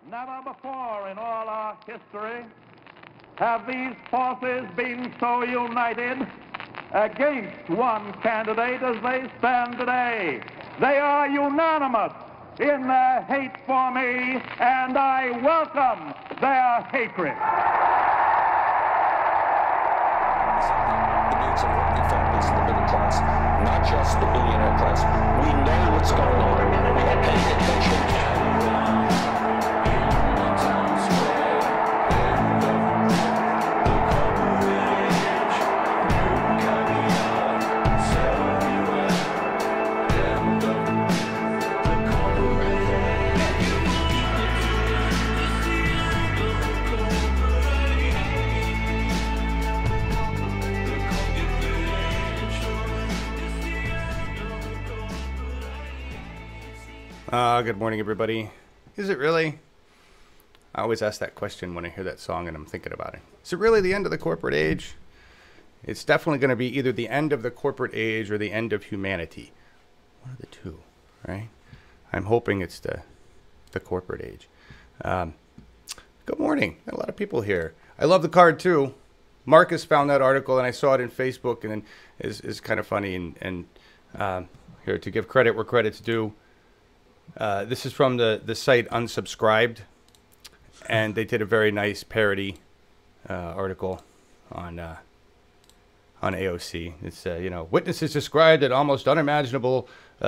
Never before in all our history have these forces been so united against one candidate as they stand today. They are unanimous in their hate for me, and I welcome their hatred. The needs of working families and the middle class, not just the billionaire class. We know what's going on. We are paying attention. Good morning, everybody. Is it really? I always ask that question when I hear that song and I'm thinking about it. Is it really the end of the corporate age? It's definitely going to be either the end of the corporate age or the end of humanity. One of the two, right? I'm hoping it's the corporate age. Good morning. Got a lot of people here. I love the card too. Marcus found that article and I saw it in Facebook, and then is kind of funny. And here, to give credit where credit's due. This is from the site Unsubscribed, and they did a very nice parody article on AOC. It's witnesses described an almost unimaginable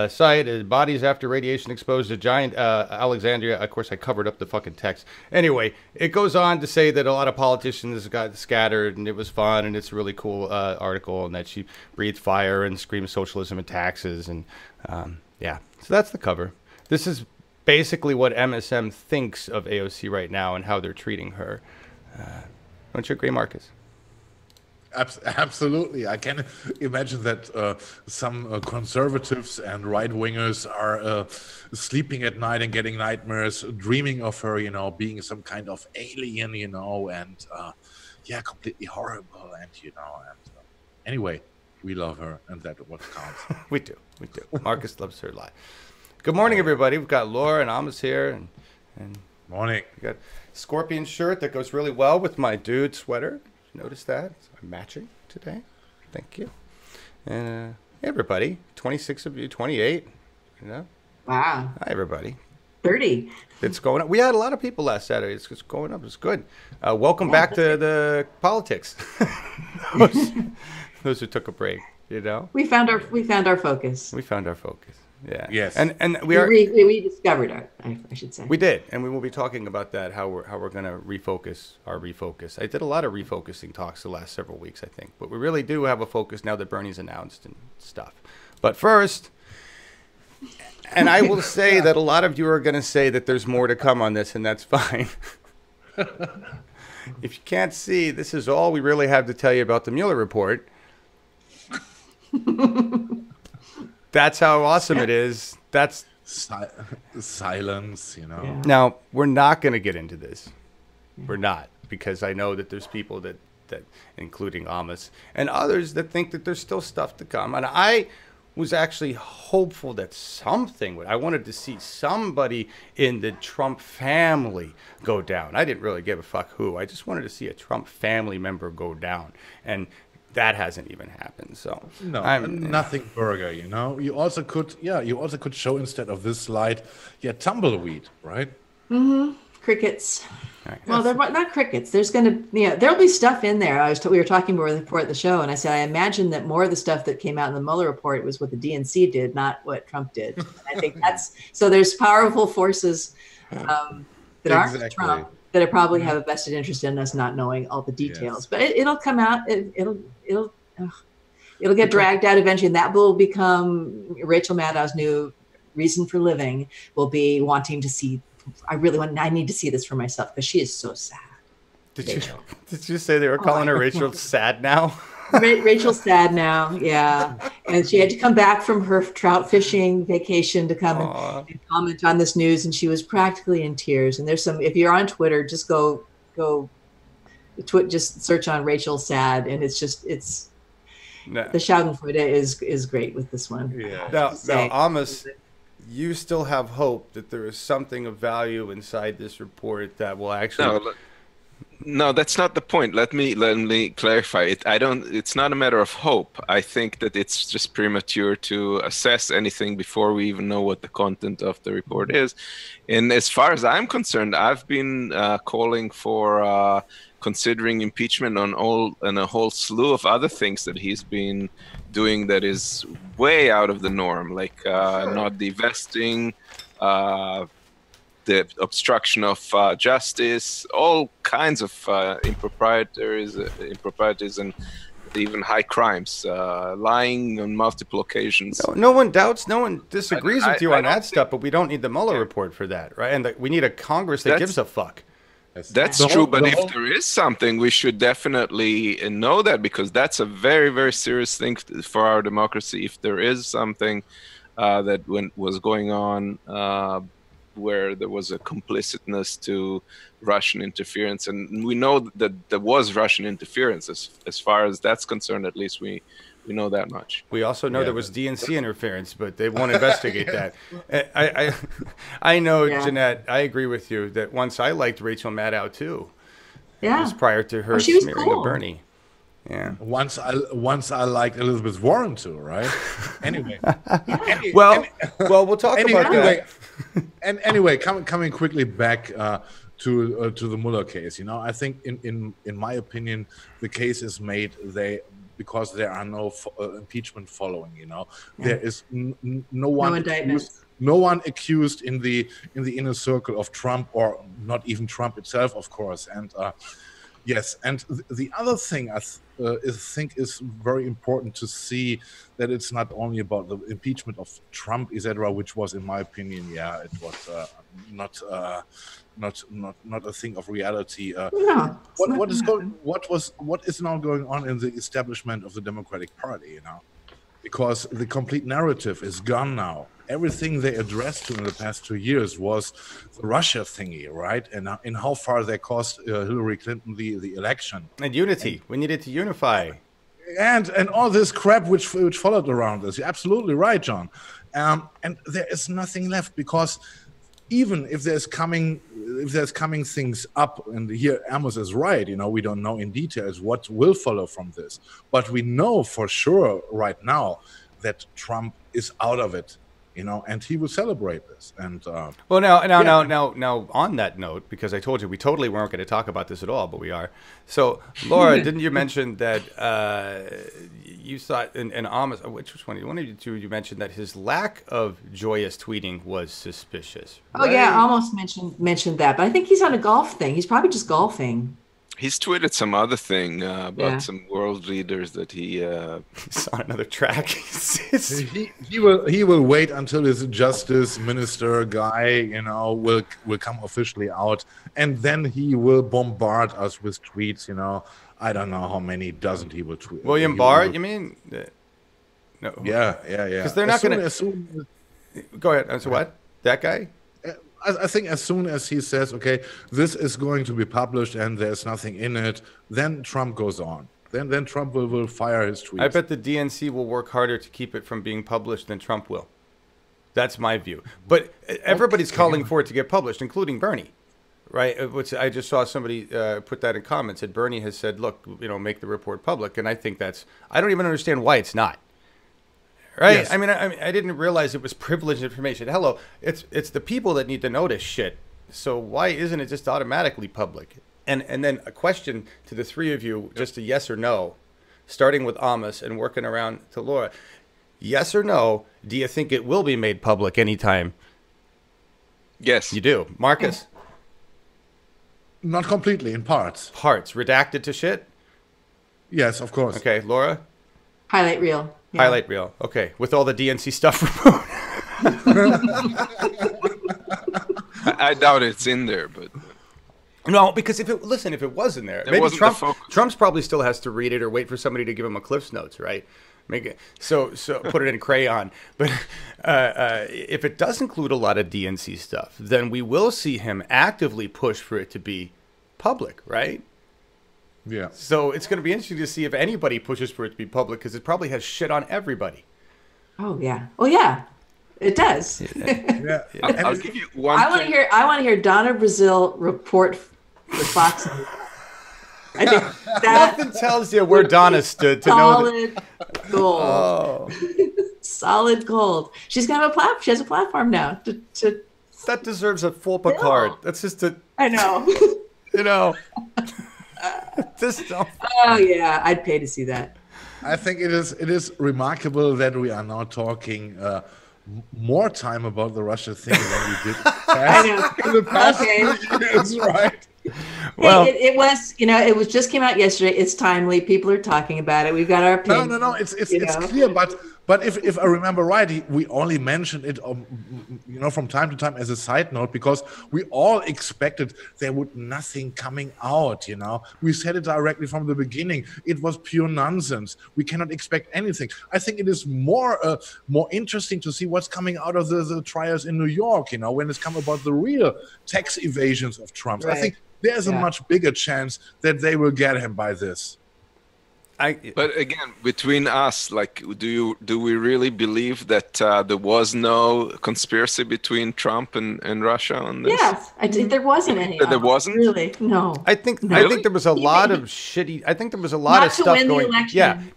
site as bodies after radiation exposed to giant Alexandria. Of course, I covered up the fucking text. Anyway, it goes on to say that a lot of politicians got scattered, and it was fun, and it's a really cool article, and that she breathed fire and screamed socialism and taxes, and yeah. So that's the cover. This is basically what MSM thinks of AOC right now and how they're treating her. Don't you agree, Marcus? Absolutely. I can imagine that some conservatives and right-wingers are sleeping at night and getting nightmares, dreaming of her, being some kind of alien, and yeah, completely horrible. And, anyway, we love her, and that's what counts. We do. Marcus loves her a lot. Good morning, everybody. We've got Laura and Amos here. And morning. We got Scorpion shirt that goes really well with my dude sweater. Notice that? I'm matching today. Thank you. And hey, everybody. 26 of you, 28. Wow. Hi, everybody. 30. It's going up. We had a lot of people last Saturday. It's going up. It's good. Welcome back to the politics. Those who took a break, We found our focus. We found our focus. Yeah. Yes. And we discovered it, I should say. We did, and we will be talking about that, how we're going to refocus our refocus. I did a lot of refocusing talks the last several weeks, I think, but we really do have a focus now that Bernie's announced and stuff. But first, and I will say that a lot of you are going to say that there's more to come on this, and that's fine. If you can't see, this is all we really have to tell you about the Mueller report. That's how awesome it is. That's silence, Yeah. Now, we're not going to get into this. We're not, because I know that there's people that including Amos and others, that think that there's still stuff to come. And I was actually hopeful that I wanted to see somebody in the Trump family go down. I didn't really give a fuck who. I just wanted to see a Trump family member go down. And that hasn't even happened. So no, nothing burger. You also could show, instead of this slide, tumbleweed, right? Mm-hmm. Crickets. Right. Well, they're not crickets. There's there'll be stuff in there. We were talking before at the show, and I said I imagine that more of the stuff that came out in the Mueller report was what the DNC did, not what Trump did. And I think that's so. There's powerful forces that aren't Trump that probably have a vested interest in us not knowing all the details. Yes. But it'll come out. It'll get dragged out eventually, and that will become Rachel Maddow's new reason for living. Will be wanting to see. I need to see this for myself because she is so sad. Did you say they were calling her Rachel sad now? Rachel's sad now, yeah. And she had to come back from her trout fishing vacation to come and comment on this news, and she was practically in tears. And there's if you're on Twitter, just just search on Rachel sad, and it's the Schadenfreude is great with this one. Yeah. Now, Amos, you still have hope that there is something of value inside this report that will actually... No, that's not the point. Let me clarify it. It's not a matter of hope. I think that it's just premature to assess anything before we even know what the content of the report is. And as far as I'm concerned, I've been calling for considering impeachment on a whole slew of other things that he's been doing that is way out of the norm, like not divesting, the obstruction of justice, all kinds of improprieties and even high crimes, lying on multiple occasions. No one disagrees with you on that stuff, but we don't need the Mueller report for that, right? And we need a Congress that gives a fuck. That's true, but if there is something, we should definitely know that, because that's a very, very serious thing for our democracy. If there is something that was going on where there was a complicitness to Russian interference, and we know that there was Russian interference, as far as that's concerned, at least we know that much. We also know there was DNC interference, but they won't investigate that. I know, Jeanette, I agree with you that once I liked Rachel Maddow too. Yeah. It was prior to her smearing of Bernie. Yeah. Once I liked Elizabeth Warren too, right? Anyway. Well, we'll talk about that. And anyway, coming quickly back to the Mueller case, I think in my opinion, the case is made because there are no impeachment following. There is no one accused in the inner circle of Trump, or not even Trump itself, of course. And yes, and the other thing I think is very important to see, that it's not only about the impeachment of Trump, etc., which was, in my opinion, it was not a thing of reality. What is now going on in the establishment of the Democratic Party? Because the complete narrative is gone now. Everything they addressed in the past 2 years was the Russia thingy, right? And in how far they cost Hillary Clinton the election. And unity. We needed to unify. And all this crap which followed around this. You're absolutely right, John. And there is nothing left, because even if there's coming things up, and here Amos is right, we don't know in details what will follow from this, but we know for sure right now that Trump is out of it, and he will celebrate this. And well, now on that note, because I told you we totally weren't going to talk about this at all, but we are. So, Laura, didn't you mention that you thought, and Amos, which was one of you two, you mentioned that his lack of joyous tweeting was suspicious, right? Oh yeah, I almost mentioned that, but I think he's on a golf thing. He's probably just golfing. He's tweeted some other thing about some world leaders that he's on another track. he will wait until his justice minister guy, will come officially out, and then he will bombard us with tweets. I don't know how many dozen he will tweet. William Barr, you mean? No. Yeah. Because they're not going to. Go ahead. So what? That guy? I think as soon as he says, okay, this is going to be published and there's nothing in it, then Trump goes on. Then Trump will fire his tweets. I bet the DNC will work harder to keep it from being published than Trump will. That's my view. But everybody's calling for it to get published, including Bernie, right? Which I just saw somebody put that in comments. Said Bernie has said, look, make the report public. And I think I don't even understand why it's not. Right? Yes. I mean, I didn't realize it was privileged information. Hello, it's the people that need to know this shit. So why isn't it just automatically public? And then a question to the three of you, just a yes or no, starting with Amos and working around to Laura. Yes or no, do you think it will be made public anytime? Yes. You do. Marcus? Not completely, in parts. Parts. Redacted to shit? Yes, of course. Okay, Laura? Highlight reel. Yeah. Highlight reel. Okay, with all the DNC stuff removed. I doubt it's in there, but no, because if it was in there, maybe Trump's probably still has to read it or wait for somebody to give him a Cliff's Notes, right? Make it so put it in crayon. But if it does include a lot of DNC stuff, then we will see him actively push for it to be public, right? Yeah. So it's going to be interesting to see if anybody pushes for it to be public, because it probably has shit on everybody. Oh yeah. Oh yeah. It does. Yeah. I'll give you one. I want to hear Donna Brazile report for Fox News. I think that Nothing tells you where Donna stood to know that. solid gold. Oh, Solid gold. She's gonna have a platform. She has a platform now to that deserves a full Picard. That's just a, I know. you know. This don't. Oh yeah, I'd pay to see that. I think it is remarkable that we are now talking more time about the Russia thing than we did in the past years, right? Well, Hey, it was, it was just came out yesterday. It's timely. People are talking about it. We've got our opinion. No. It's clear, but if I remember right, we only mentioned it, from time to time as a side note because we all expected there would nothing coming out. We said it directly from the beginning. It was pure nonsense. We cannot expect anything. I think it is more interesting to see what's coming out of the trials in New York. When it's come about the real tax evasions of Trump. Right. I think there's a much bigger chance that they will get him by this. But again, between us, do we really believe that there was no conspiracy between Trump and Russia on this? Yes, there wasn't any. There wasn't? Really? No. I think there was a lot of shitty. I think there was a lot of stuff going.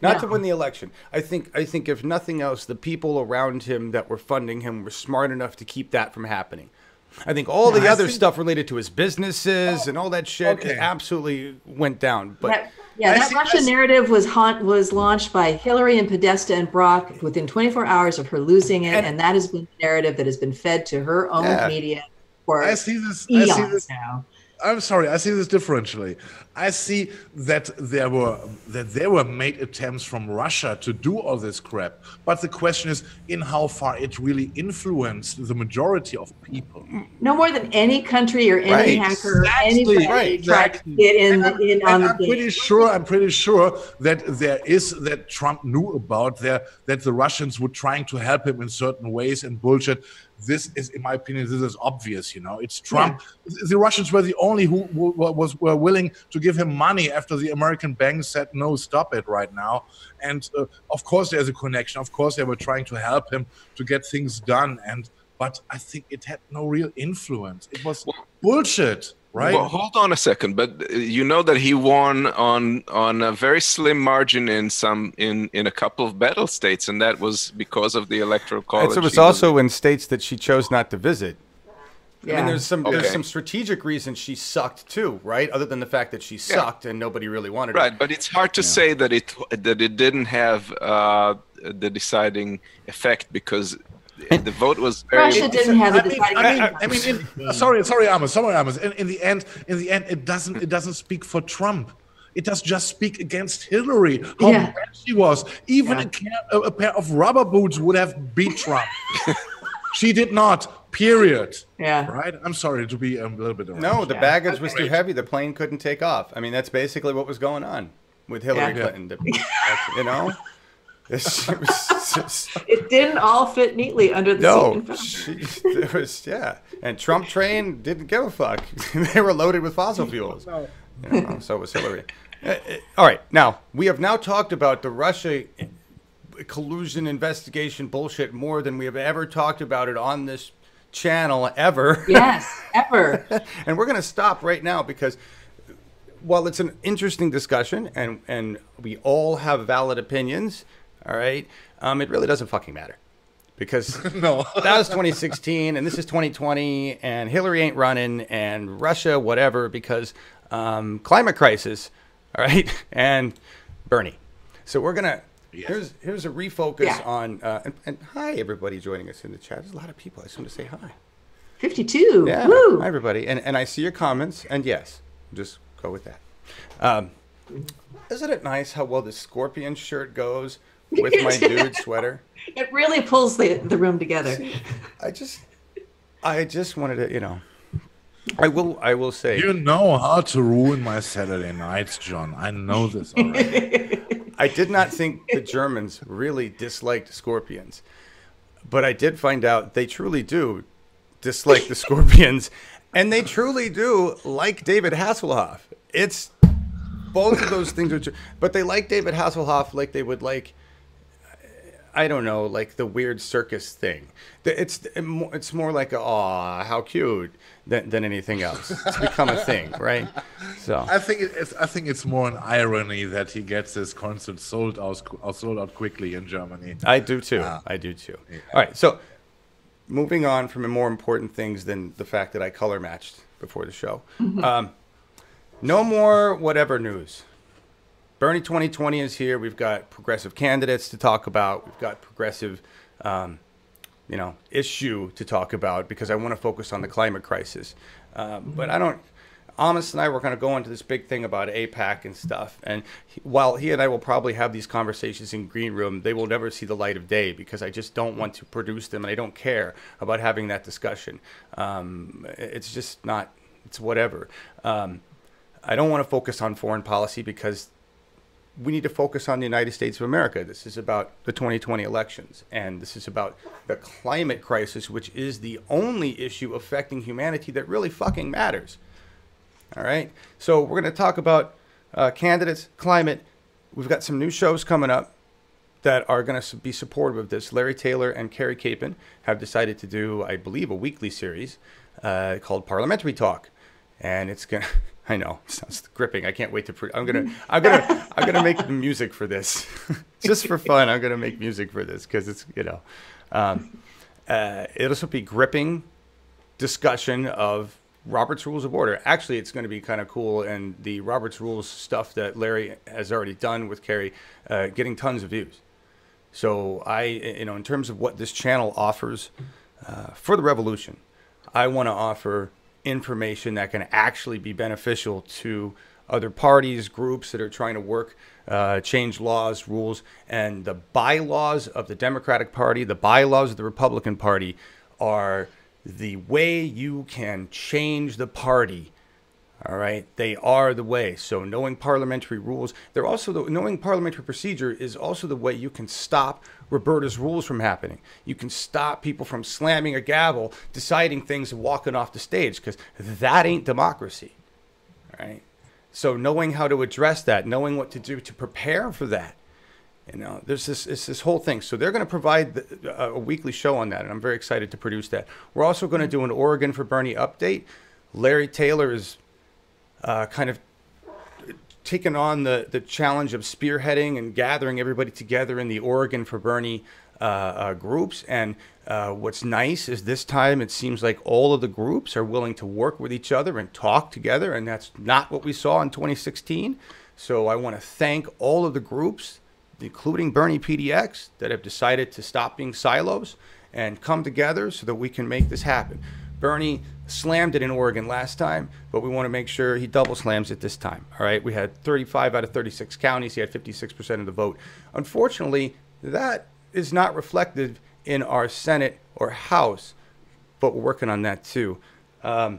Not to win the election. I think if nothing else, the people around him that were funding him were smart enough to keep that from happening. I think all the other stuff related to his businesses and all that shit absolutely went down. But that Russian narrative was launched by Hillary and Podesta and Brock within 24 hours of her losing it, and that has been the narrative that has been fed to her own media for eons now. I'm sorry, I see this differentially. I see that there were made attempts from Russia to do all this crap, but the question is in how far it really influenced the majority of people. No more than any country or any hacker or anybody tried to get in on the game. I'm pretty sure that Trump knew about that the Russians were trying to help him in certain ways and bullshit. This is, in my opinion, this is obvious. It's Trump. Yeah. The Russians were the only who were willing to give him money after the American banks said, no, stop it right now. And of course, there's a connection. Of course, they were trying to help him to get things done. But I think it had no real influence. It was bullshit. Right. Well, hold on a second, but you know that he won on a very slim margin in a couple of battle states, and that was because of the electoral college. It was also in states that she chose not to visit. Yeah. I mean, there's some strategic reasons she sucked too, right? Other than the fact that she sucked and nobody really wanted her. Right, but it's hard to say that it didn't have the deciding effect because the vote was very. Russia didn't have the deciding effect. Sorry, Amos. In the end, it doesn't speak for Trump. It does just speak against Hillary. How bad she was. Even a pair of rubber boots would have beat Trump. She did not. Period. Yeah. Right. I'm sorry to be a little bit. No, the baggage was too heavy. The plane couldn't take off. I mean, that's basically what was going on with Hillary Clinton. It didn't all fit neatly under the seat. There was and Trump train didn't give a fuck. They were loaded with fossil fuels. So was Hillary. All right, now we have now talked about the Russia collusion investigation bullshit more than we have ever talked about it on this channel ever. Yes, ever. And we're going to stop right now because while it's an interesting discussion and we all have valid opinions. All right. It really doesn't fucking matter because that was 2016 and this is 2020 and Hillary ain't running and Russia, whatever, because climate crisis. All right. And Bernie. So we're going to here's a refocus on and hi, everybody joining us in the chat. There's a lot of people. I just want to say hi. 52. Yeah. Woo. Hi, everybody. And I see your comments. And yes, just go with that. Isn't it nice how well the Scorpion shirt goes with my dude sweater? It really pulls the room together. See, I just wanted to, I will say. You know how to ruin my Saturday nights, John. I know this already. I did not think the Germans really disliked scorpions, but I did find out they truly do dislike the scorpions, and they truly do like David Hasselhoff. It's both of those things are true, but they like David Hasselhoff like they would like I don't know, like the weird circus thing. It's more like a, aw, how cute than anything else. It's become a thing, right? So I think it's more an irony that he gets his concert sold out quickly in Germany. I do too. I do too. Yeah. All right, so moving on from more important things than the fact that I color matched before the show. No more whatever news. Bernie 2020 is here. We've got progressive candidates to talk about. We've got progressive, issue to talk about because I want to focus on the climate crisis. But Amos and I were going to go into this big thing about AIPAC and stuff. And while he and I will probably have these conversations in green room, they will never see the light of day because I just don't want to produce them and I don't care about having that discussion. It's just not, it's whatever. I don't want to focus on foreign policy because we need to focus on the United States of America. This is about the 2020 elections, and this is about the climate crisis, which is the only issue affecting humanity that really fucking matters. All right? So we're going to talk about candidates, climate. We've got some new shows coming up that are going to be supportive of this. Larry Taylor and Carrie Capon have decided to do, I believe, a weekly series called Parliamentary Talk, and it's going to... I know, it sounds gripping. I can't wait to. I'm gonna make the music for this, just for fun. I'm gonna make music for this because it's it'll also be gripping discussion of Robert's Rules of Order. Actually, it's going to be kind of cool, and the Robert's Rules stuff that Larry has already done with Carrie, getting tons of views. So in terms of what this channel offers for the revolution, I want to offer information that can actually be beneficial to other parties, groups that are trying to work, change laws, rules, and the bylaws of the Democratic Party, the bylaws of the Republican Party are the way you can change the party. All right, they are the way. So knowing parliamentary rules, they're also knowing parliamentary procedure is also the way you can stop Roberta's rules from happening. You can stop people from slamming a gavel, deciding things and walking off the stage, because that ain't democracy. All right. So knowing how to address that, knowing what to do to prepare for that, there's this whole thing. So they're going to provide a weekly show on that, and I'm very excited to produce that. We're also going to do an Oregon for Bernie update. Larry Taylor is kind of taken on the challenge of spearheading and gathering everybody together in the Oregon for Bernie groups. And what's nice is this time it seems like all of the groups are willing to work with each other and talk together. And that's not what we saw in 2016. So I want to thank all of the groups, including Bernie PDX, that have decided to stop being silos and come together so that we can make this happen. Bernie slammed it in Oregon last time, but we want to make sure he double slams it this time. All right, we had 35 out of 36 counties. He had 56% of the vote. Unfortunately, that is not reflected in our Senate or House, but we're working on that too. But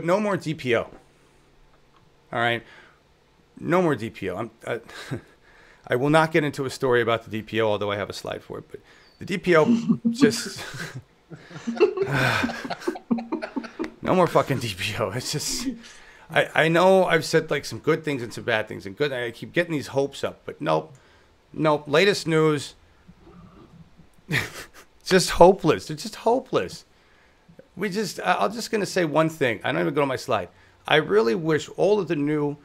no more DPO. All right, no more DPO. I will not get into a story about the DPO, although I have a slide for it. But the DPO just... No more fucking DPO. It's just, I know I've said like some good things and some bad things, and good. I keep getting these hopes up, but nope. Latest news, just hopeless. It's just hopeless. I'm just gonna say one thing. I don't even go to my slide. I really wish all of the new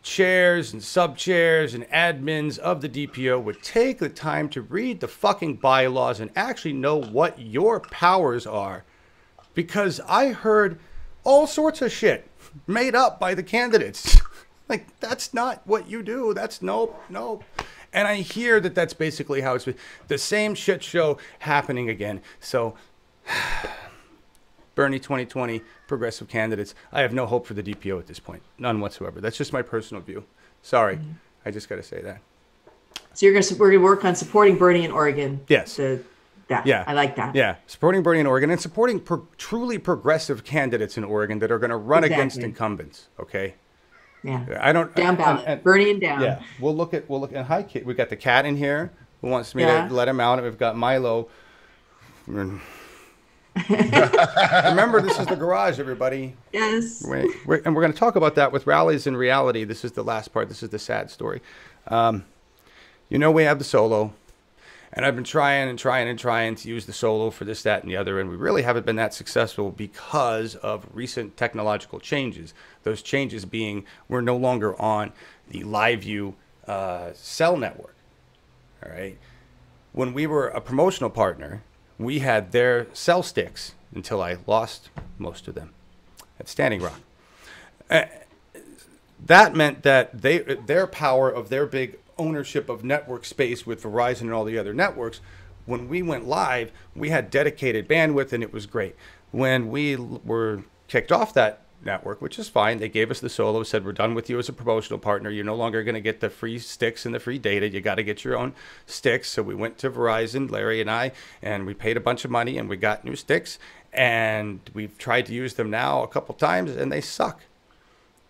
chairs and sub-chairs and admins of the DPO would take the time to read the fucking bylaws and actually know what your powers are. Because I heard all sorts of shit made up by the candidates. Like, that's not what you do. That's nope. And I hear that that's basically how it's been. The same shit show happening again. So, Bernie 2020, progressive candidates. I have no hope for the DPO at this point. None whatsoever. That's just my personal view. Sorry. I just got to say that. So we're going to work on supporting Bernie in Oregon. Yes. Yeah, I like that. Yeah, supporting Bernie in Oregon and supporting truly progressive candidates in Oregon that are going to run against incumbents. Okay. Yeah. I don't down ballot. Bernie and down. Yeah, we'll look at hi kid. We got the cat in here who wants me to let him out, and we've got Milo. Remember, this is the garage, everybody. Yes. And we're going to talk about that with rallies in reality. This is the last part. This is the sad story. We have the solo. And I've been trying to use the Solo for this, that, and the other, and we really haven't been that successful because of recent technological changes. Those changes being we're no longer on the LiveView cell network. All right. When we were a promotional partner, we had their cell sticks until I lost most of them at Standing Rock. That meant that their power of their big ownership of network space with Verizon and all the other networks, when we went live, we had dedicated bandwidth and it was great. When we were kicked off that network, which is fine, they gave us the Solo, said we're done with you as a promotional partner. You're no longer going to get the free sticks and the free data. You got to get your own sticks. So we went to Verizon, Larry and I, and we paid a bunch of money and we got new sticks. And we've tried to use them now a couple times and they suck.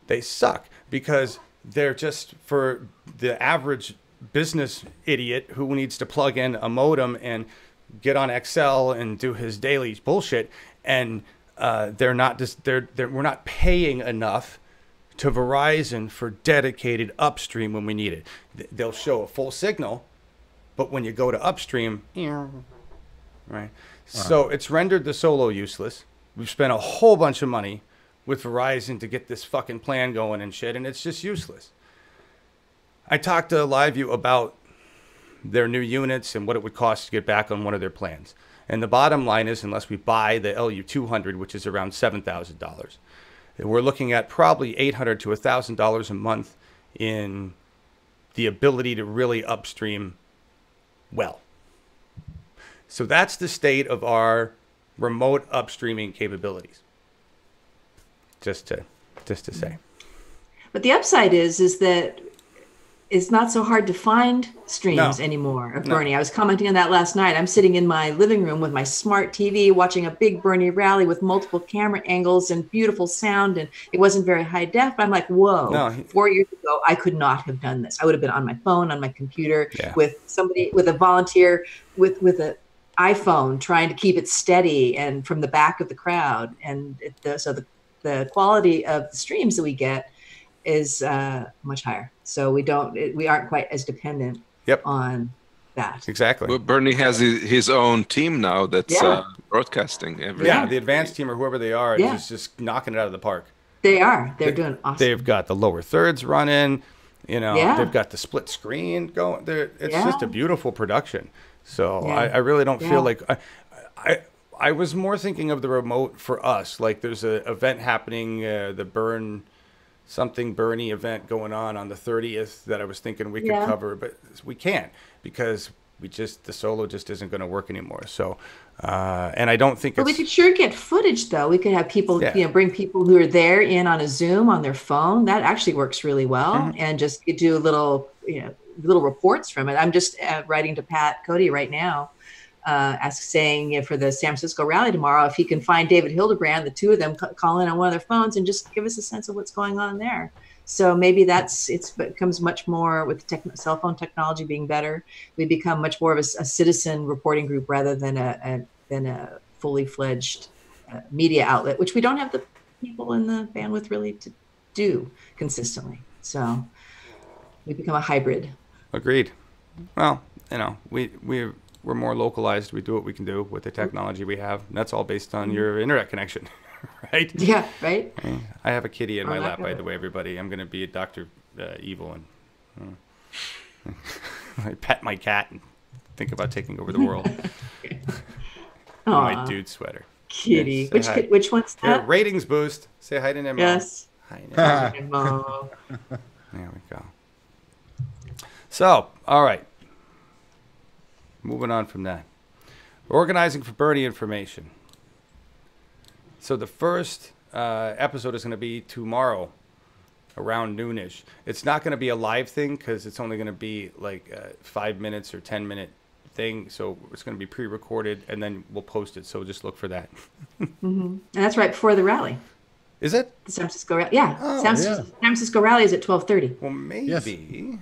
They suck because they're just for the average business idiot who needs to plug in a modem and get on Excel and do his daily bullshit. And we're not paying enough to Verizon for dedicated upstream when we need it. They'll show a full signal, but when you go to upstream, right? So it's rendered the Solo useless. We've spent a whole bunch of money with Verizon to get this fucking plan going and shit, and it's just useless. I talked to LiveView about their new units and what it would cost to get back on one of their plans. And the bottom line is, unless we buy the LU200, which is around $7,000, we're looking at probably $800 to $1,000 a month in the ability to really upstream well. So that's the state of our remote upstreaming capabilities. Just to say. But the upside is that it's not so hard to find streams anymore of Bernie. I was commenting on that last night. I'm sitting in my living room with my smart TV watching a big Bernie rally with multiple camera angles and beautiful sound, and it wasn't very high def. But I'm like, whoa, 4 years ago, I could not have done this. I would have been on my phone, on my computer, with somebody, with a volunteer, with an iPhone trying to keep it steady and from the back of the crowd. And so the quality of the streams that we get is much higher. So we aren't quite as dependent on that. Exactly. Well, Bernie has his own team now that's broadcasting everything. Yeah, the advanced team or whoever they are is just knocking it out of the park. They're doing awesome. They've got the lower thirds running, they've got the split screen going. It's just a beautiful production. So I really don't feel like I was more thinking of the remote for us. Like there's an event happening, the Bernie event going on the 30th that I was thinking we could cover, but we can't because the Solo just isn't going to work anymore. So, and I don't think we could sure get footage though. We could have people, bring people who are there in on a Zoom on their phone. That actually works really well. And just do little reports from it. I'm just writing to Pat Cody right now, saying for the San Francisco rally tomorrow, if he can find David Hildebrand, the two of them call in on one of their phones and just give us a sense of what's going on there. So maybe it becomes much more with cell phone technology being better. We become much more of a citizen reporting group rather than a fully fledged media outlet, which we don't have the people in the bandwidth really to do consistently. So we become a hybrid. Agreed. Well, we're more localized. We do what we can do with the technology we have. And that's all based on your internet connection, right? Yeah, right. I have a kitty in my lap, by the way, everybody. I'm going to be a Dr. Evil and I pet my cat and think about taking over the world. My dude sweater. Kitty. Which one's that? Ratings boost. Say hi to Nemo. Yes. Hi, Nemo. There we go. So, all right. Moving on from that. Organizing for Bernie information. So the first episode is going to be tomorrow around noonish. It's not going to be a live thing because it's only going to be like a 5 minutes or 10-minute thing. So it's going to be pre-recorded and then we'll post it. So just look for that. And that's right before the rally. Is it? The San Francisco rally. Yeah. San Francisco rally is at 12:30. Well, maybe.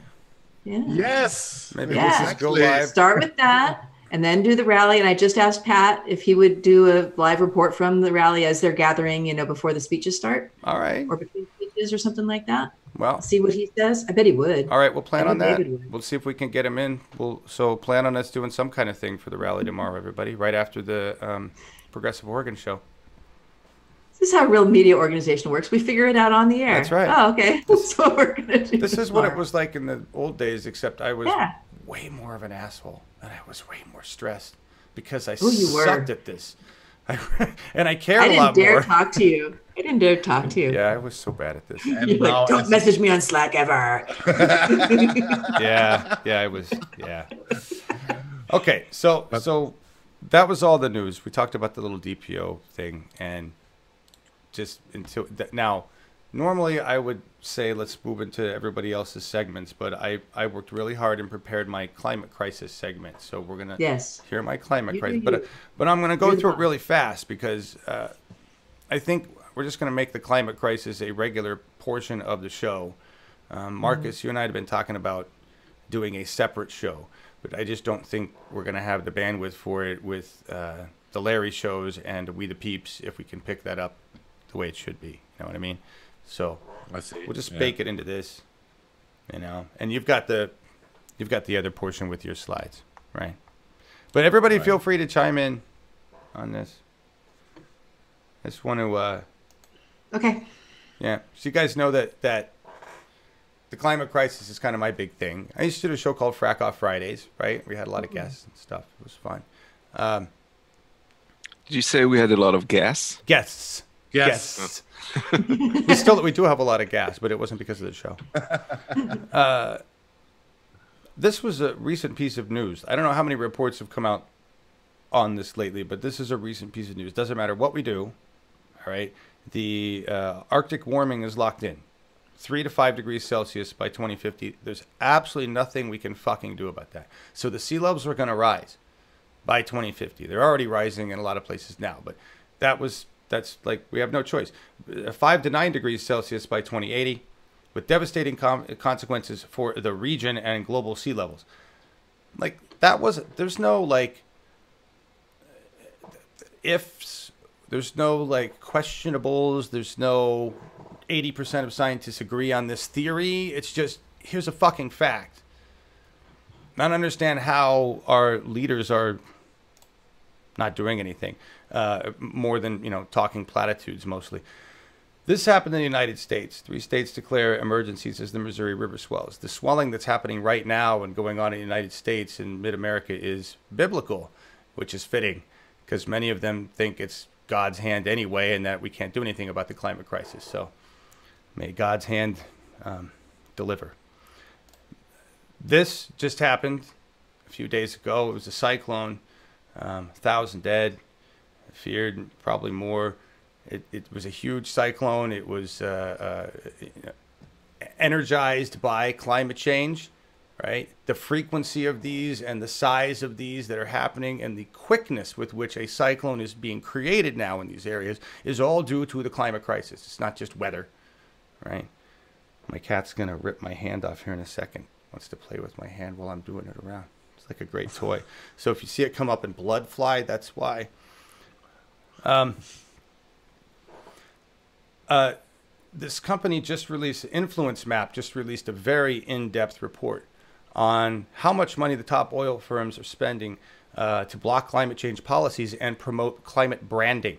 Yeah. Yes. Maybe we'll just go live. Start with that and then do the rally. And I just asked Pat if he would do a live report from the rally as they're gathering, before the speeches start. All right. Or between speeches or something like that. Well, See what he says. I bet he would. all right, we'll plan I on bet that. David would. We'll see if we can get him in. So plan on us doing some kind of thing for the rally tomorrow, everybody, right after the Progressive Oregon show. This is how a real media organization works. We figure it out on the air. That's right. Oh, okay. That's what we're gonna do. This is what it tomorrow. was like in the old days, except I was Yeah. way more of an asshole and I was way more stressed because I Ooh, you were. sucked at this. And I cared I a lot didn't dare more. talk to you. I didn't dare talk to you. Yeah, I was so bad at this. You're And now like, don't as- message me on Slack ever. Yeah, I was. Yeah. Okay, so that was all the news. We talked about the little DPO thing, and just until now. Normally, I would say let's move into everybody else's segments, but I worked really hard and prepared my climate crisis segment. So we're gonna Yes. hear my climate You do crisis, you. but I'm gonna go You're through it fine. really fast because I think we're just gonna make the climate crisis a regular portion of the show. Marcus, you and I have been talking about doing a separate show, but I just don't think we're going to have the bandwidth for it with the Larry shows and We the Peeps if we can pick that up the way it should be. You know what I mean? So I see. we'll just Yeah. bake it into this, you know. And you've got the other portion with your slides, right? But everybody Right. feel free to chime in on this. I just want to Okay. yeah. So you guys know that the climate crisis is kind of my big thing. I used to do a show called Frack Off Fridays, right? We had a lot of guests and stuff. It was fun. Did you say we had a lot of gas? Guests. Yes. Guests. we do have a lot of gas, but it wasn't because of the show. This was a recent piece of news. I don't know how many reports have come out on this lately, but this is a recent piece of news. Doesn't matter what we do, all right? The Arctic warming is locked in. 3 to 5 degrees Celsius by 2050. There's absolutely nothing we can fucking do about that. So the sea levels are going to rise by 2050. They're already rising in a lot of places now, but that's like we have no choice. 5 to 9 degrees Celsius by 2080 with devastating consequences for the region and global sea levels. Like there's no like ifs, there's no like questionables, there's no 80% of scientists agree on this theory. It's just, here's a fucking fact. I don't understand how our leaders are not doing anything more than, talking platitudes mostly. This happened in the United States. 3 states declare emergencies as the Missouri River swells. The swelling that's happening right now and going on in the United States and mid-America is biblical, which is fitting because many of them think it's God's hand anyway and that we can't do anything about the climate crisis. So may God's hand deliver. This just happened a few days ago. It was a cyclone, 1,000 dead, feared probably more. It was a huge cyclone. It was energized by climate change, right? The frequency of these and the size of these that are happening and the quickness with which a cyclone is being created now in these areas is all due to the climate crisis. It's not just weather. Right? My cat's going to rip my hand off here in a second. Wants to play with my hand while I'm doing it around. It's like a great toy. So if you see it come up in blood fly, that's why. This company just released, Influence Map, just released a very in-depth report on how much money the top oil firms are spending to block climate change policies and promote climate branding,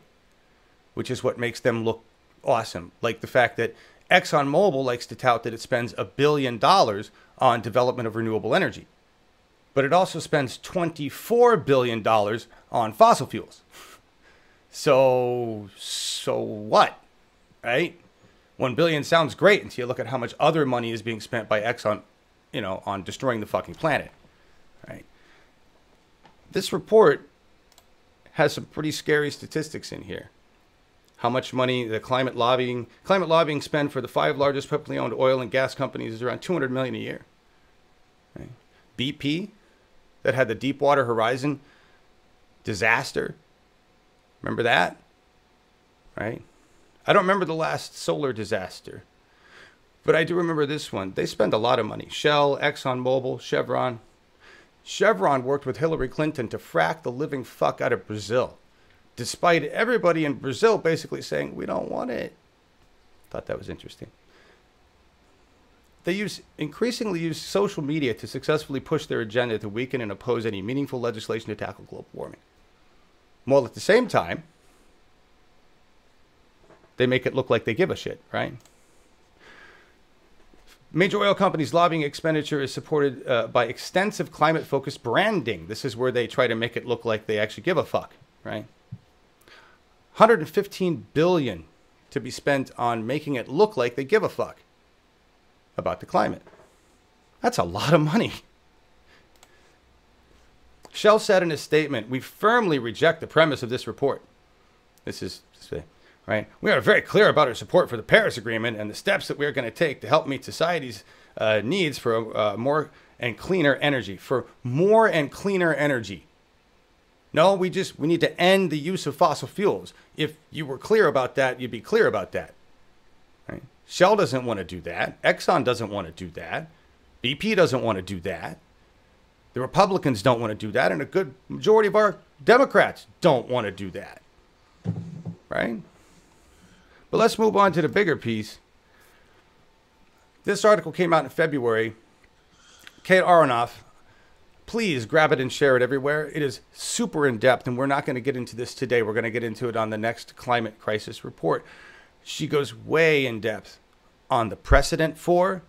which is what makes them look awesome. Like the fact that ExxonMobil likes to tout that it spends $1 billion on development of renewable energy, but it also spends $24 billion on fossil fuels. So what, right? $1 billion sounds great until you look at how much other money is being spent by Exxon, on destroying the fucking planet, right? This report has some pretty scary statistics in here. How much money the climate lobbying spend for the 5 largest publicly owned oil and gas companies is around $200 million a year. Right? BP, that had the Deepwater Horizon disaster. Remember that? Right? I don't remember the last solar disaster, but I do remember this one. They spend a lot of money. Shell, ExxonMobil, Chevron. Chevron worked with Hillary Clinton to frack the living fuck out of Brazil, despite everybody in Brazil basically saying, we don't want it. Thought that was interesting. They increasingly use social media to successfully push their agenda to weaken and oppose any meaningful legislation to tackle global warming. While at the same time, they make it look like they give a shit, right? Major oil companies' lobbying expenditure is supported by extensive climate-focused branding. This is where they try to make it look like they actually give a fuck, right? $115 billion to be spent on making it look like they give a fuck about the climate. That's a lot of money. Shell said in a statement, "We firmly reject the premise of this report." This is right. "We are very clear about our support for the Paris Agreement and the steps that we are going to take to help meet society's needs for more and cleaner energy." For more and cleaner energy. No, we need to end the use of fossil fuels. If you were clear about that, you'd be clear about that. Right? Shell doesn't want to do that. Exxon doesn't want to do that. BP doesn't want to do that. The Republicans don't want to do that, and a good majority of our Democrats don't want to do that. Right? But let's move on to the bigger piece. This article came out in February. Kate Aronoff, please grab it and share it everywhere. It is super in-depth, and we're not going to get into this today. We're going to get into it on the next climate crisis report. She goes way in-depth on the precedent for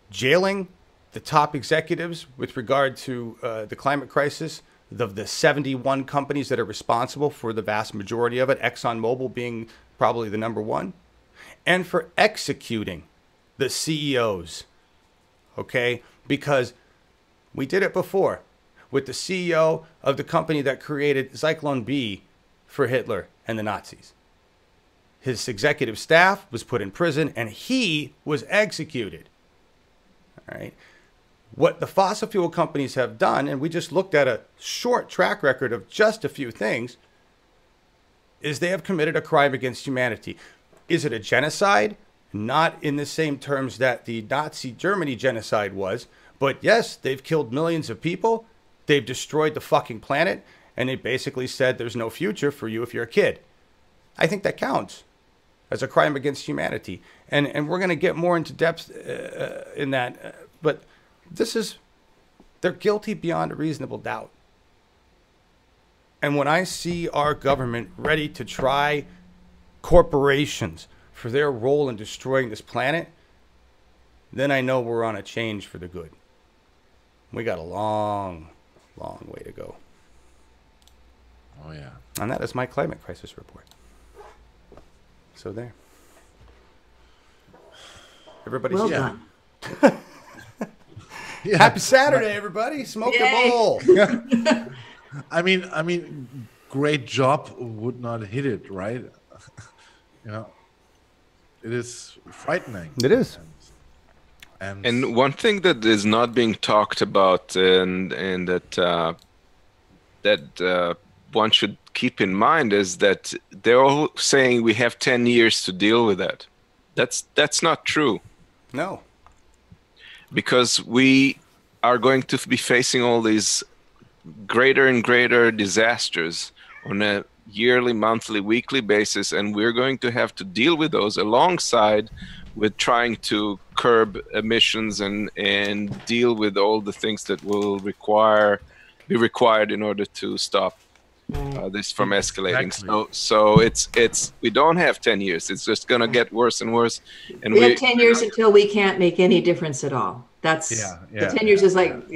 jailing the top executives with regard to the climate crisis, the 71 companies that are responsible for the vast majority of it, ExxonMobil being probably the number one, and for executing the CEOs, okay? Because we did it before with the CEO of the company that created Zyklon B for Hitler and the Nazis. His executive staff was put in prison, and he was executed, all right? What the fossil fuel companies have done, and we just looked at a short track record of just a few things, is they have committed a crime against humanity. Is it a genocide? Not in the same terms that the Nazi Germany genocide was, but yes, they've killed millions of people, they've destroyed the fucking planet, and they basically said there's no future for you if you're a kid. I think that counts as a crime against humanity. And we're going to get more into depth in that, but they're guilty beyond a reasonable doubt. And when I see our government ready to try corporations for their role in destroying this planet, then I know we're on a change for the good. We got a long, long way to go. Oh, yeah. And that is my climate crisis report. So there. Everybody's Well done. Yeah. Happy Saturday, everybody. Smoke Yay. a bowl. I mean, great job would not hit it, right? It is frightening. It is. And one thing that is not being talked about, and that one should keep in mind, is that they're all saying we have 10 years to deal with that. That's not true. No. Because we are going to be facing all these greater and greater disasters on a yearly, monthly, weekly basis, and we're going to have to deal with those alongside with trying to curb emissions and deal with all the things that will be required in order to stop this from escalating. Exactly. So it's we don't have 10 years. It's just going to get worse and worse. And We have 10 years until we can't make any difference at all. That's the 10 years is like,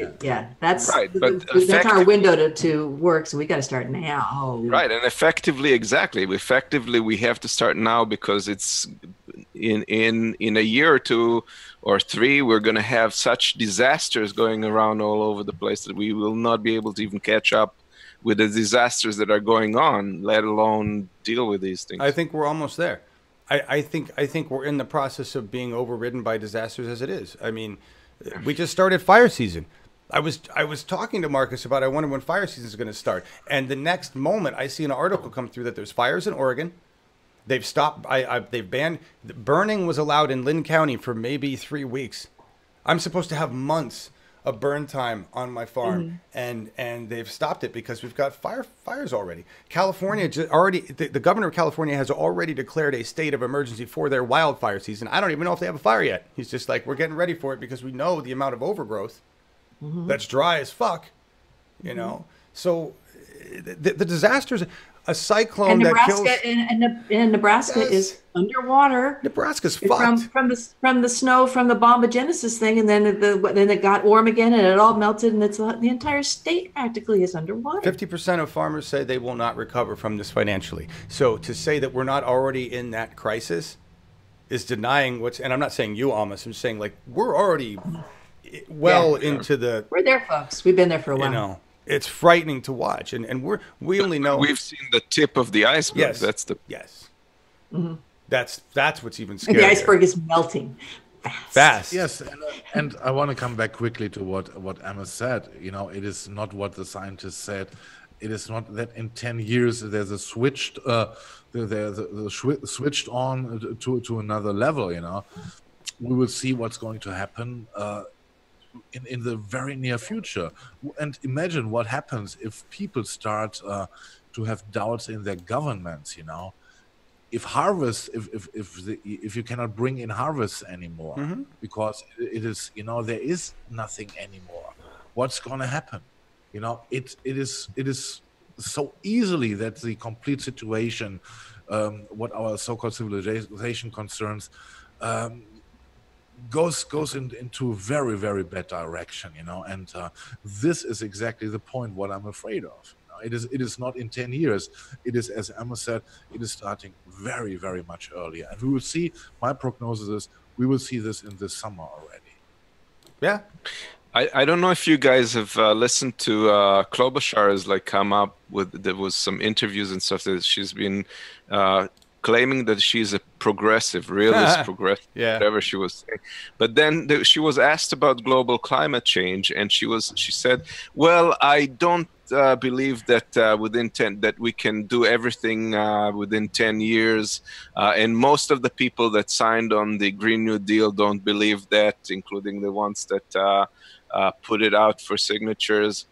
that's right. But that's our window to work. So we got to start now. Right, and effectively we have to start now, because it's in a year or two or three, we're going to have such disasters going around all over the place that we will not be able to even catch up with the disasters that are going on, let alone deal with these things. I think we're almost there. I think we're in the process of being overridden by disasters as it is. I mean, we just started fire season. I was talking to Marcus about, I wonder when fire season is going to start. And the next moment I see an article come through that there's fires in Oregon. They've stopped, they've banned, burning was allowed in Lynn County for maybe 3 weeks. I'm supposed to have months of burn time on my farm, and they've stopped it because we've got fires already. California the governor of California has already declared a state of emergency for their wildfire season. I don't even know if they have a fire yet. He's just like, we're getting ready for it because we know the amount of overgrowth that's dry as fuck, you know. So the disasters. A cyclone and Nebraska, that kills... and Nebraska is underwater. Nebraska's fucked. From the snow, from the bombogenesis thing, and then it got warm again, and it all melted, and the entire state practically is underwater. 50% of farmers say they will not recover from this financially. So to say that we're not already in that crisis is denying what's... And I'm not saying you, Amos. I'm saying, like, we're already into the... We're there, folks. We've been there for a while. You know. It's frightening to watch, and we only know we've seen the tip of the iceberg. Yes, that's the that's what's even scarier. The iceberg is melting fast. Yes, and I want to come back quickly to what Amos said. You know, it is not what the scientists said. It is not that in 10 years there's a switched switched on to another level. You know, we will see what's going to happen. In the very near future. And imagine what happens if people start to have doubts in their governments, you know. If you cannot bring in harvests anymore because it is, you know, there is nothing anymore, what's going to happen? You know, it is so easily that the complete situation, what our so-called civilization concerns, goes into a very, very bad direction, you know, and this is exactly the point what I'm afraid of. You know, it is not in 10 years. It is, as Emma said, it is starting very, very much earlier, and we will see. My prognosis is we will see this in this summer already. Yeah. I don't know if you guys have listened to Klobuchar has like come up with, there was some interviews and stuff that she's been claiming that she's a progressive, realist progressive, whatever she was saying. But then she was asked about global climate change, and she said, well, I don't believe that that we can do everything within 10 years. And most of the people that signed on the Green New Deal don't believe that, including the ones that put it out for signatures.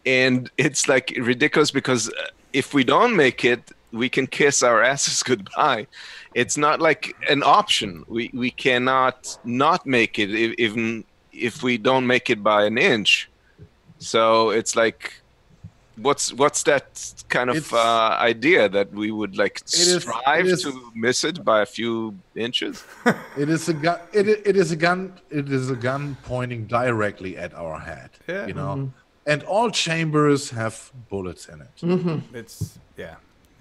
And it's like ridiculous because if we don't make it, we can kiss our asses goodbye. It's not like an option. We cannot not make it even if we don't make it by an inch. So it's like, what's that kind of idea that we would like strive to miss it by a few inches? It is a gun. It is a gun. It is a gun pointing directly at our head. Yeah. You know, and all chambers have bullets in it.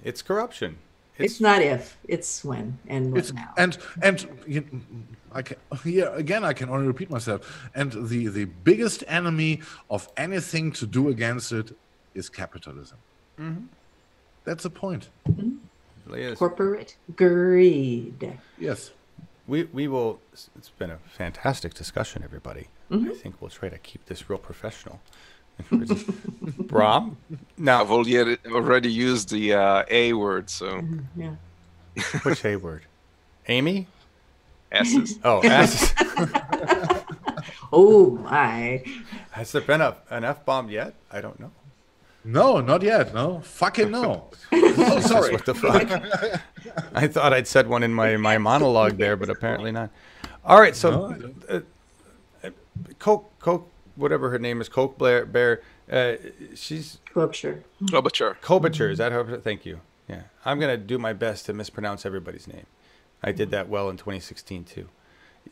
It's corruption. It's not if, it's when, and what now. And I can only repeat myself. And the biggest enemy of anything to do against it is capitalism. That's the point. Corporate greed. Yes. We will. It's been a fantastic discussion, everybody. I think we'll try to keep this real professional. Brom? Now I've already used the A word, so yeah. Which A word? Amy? S's. Oh, S's. Oh my! Has there been an F-bomb yet? I don't know. No, not yet. No, fucking no. Oh, sorry. What the fuck? I thought I'd said one in my monologue there, but apparently not. All right, so Coke. Whatever her name is, Coke Bear. She's Klobuchar. Is that her? Thank you. Yeah, I'm gonna do my best to mispronounce everybody's name. I did that well in 2016 too.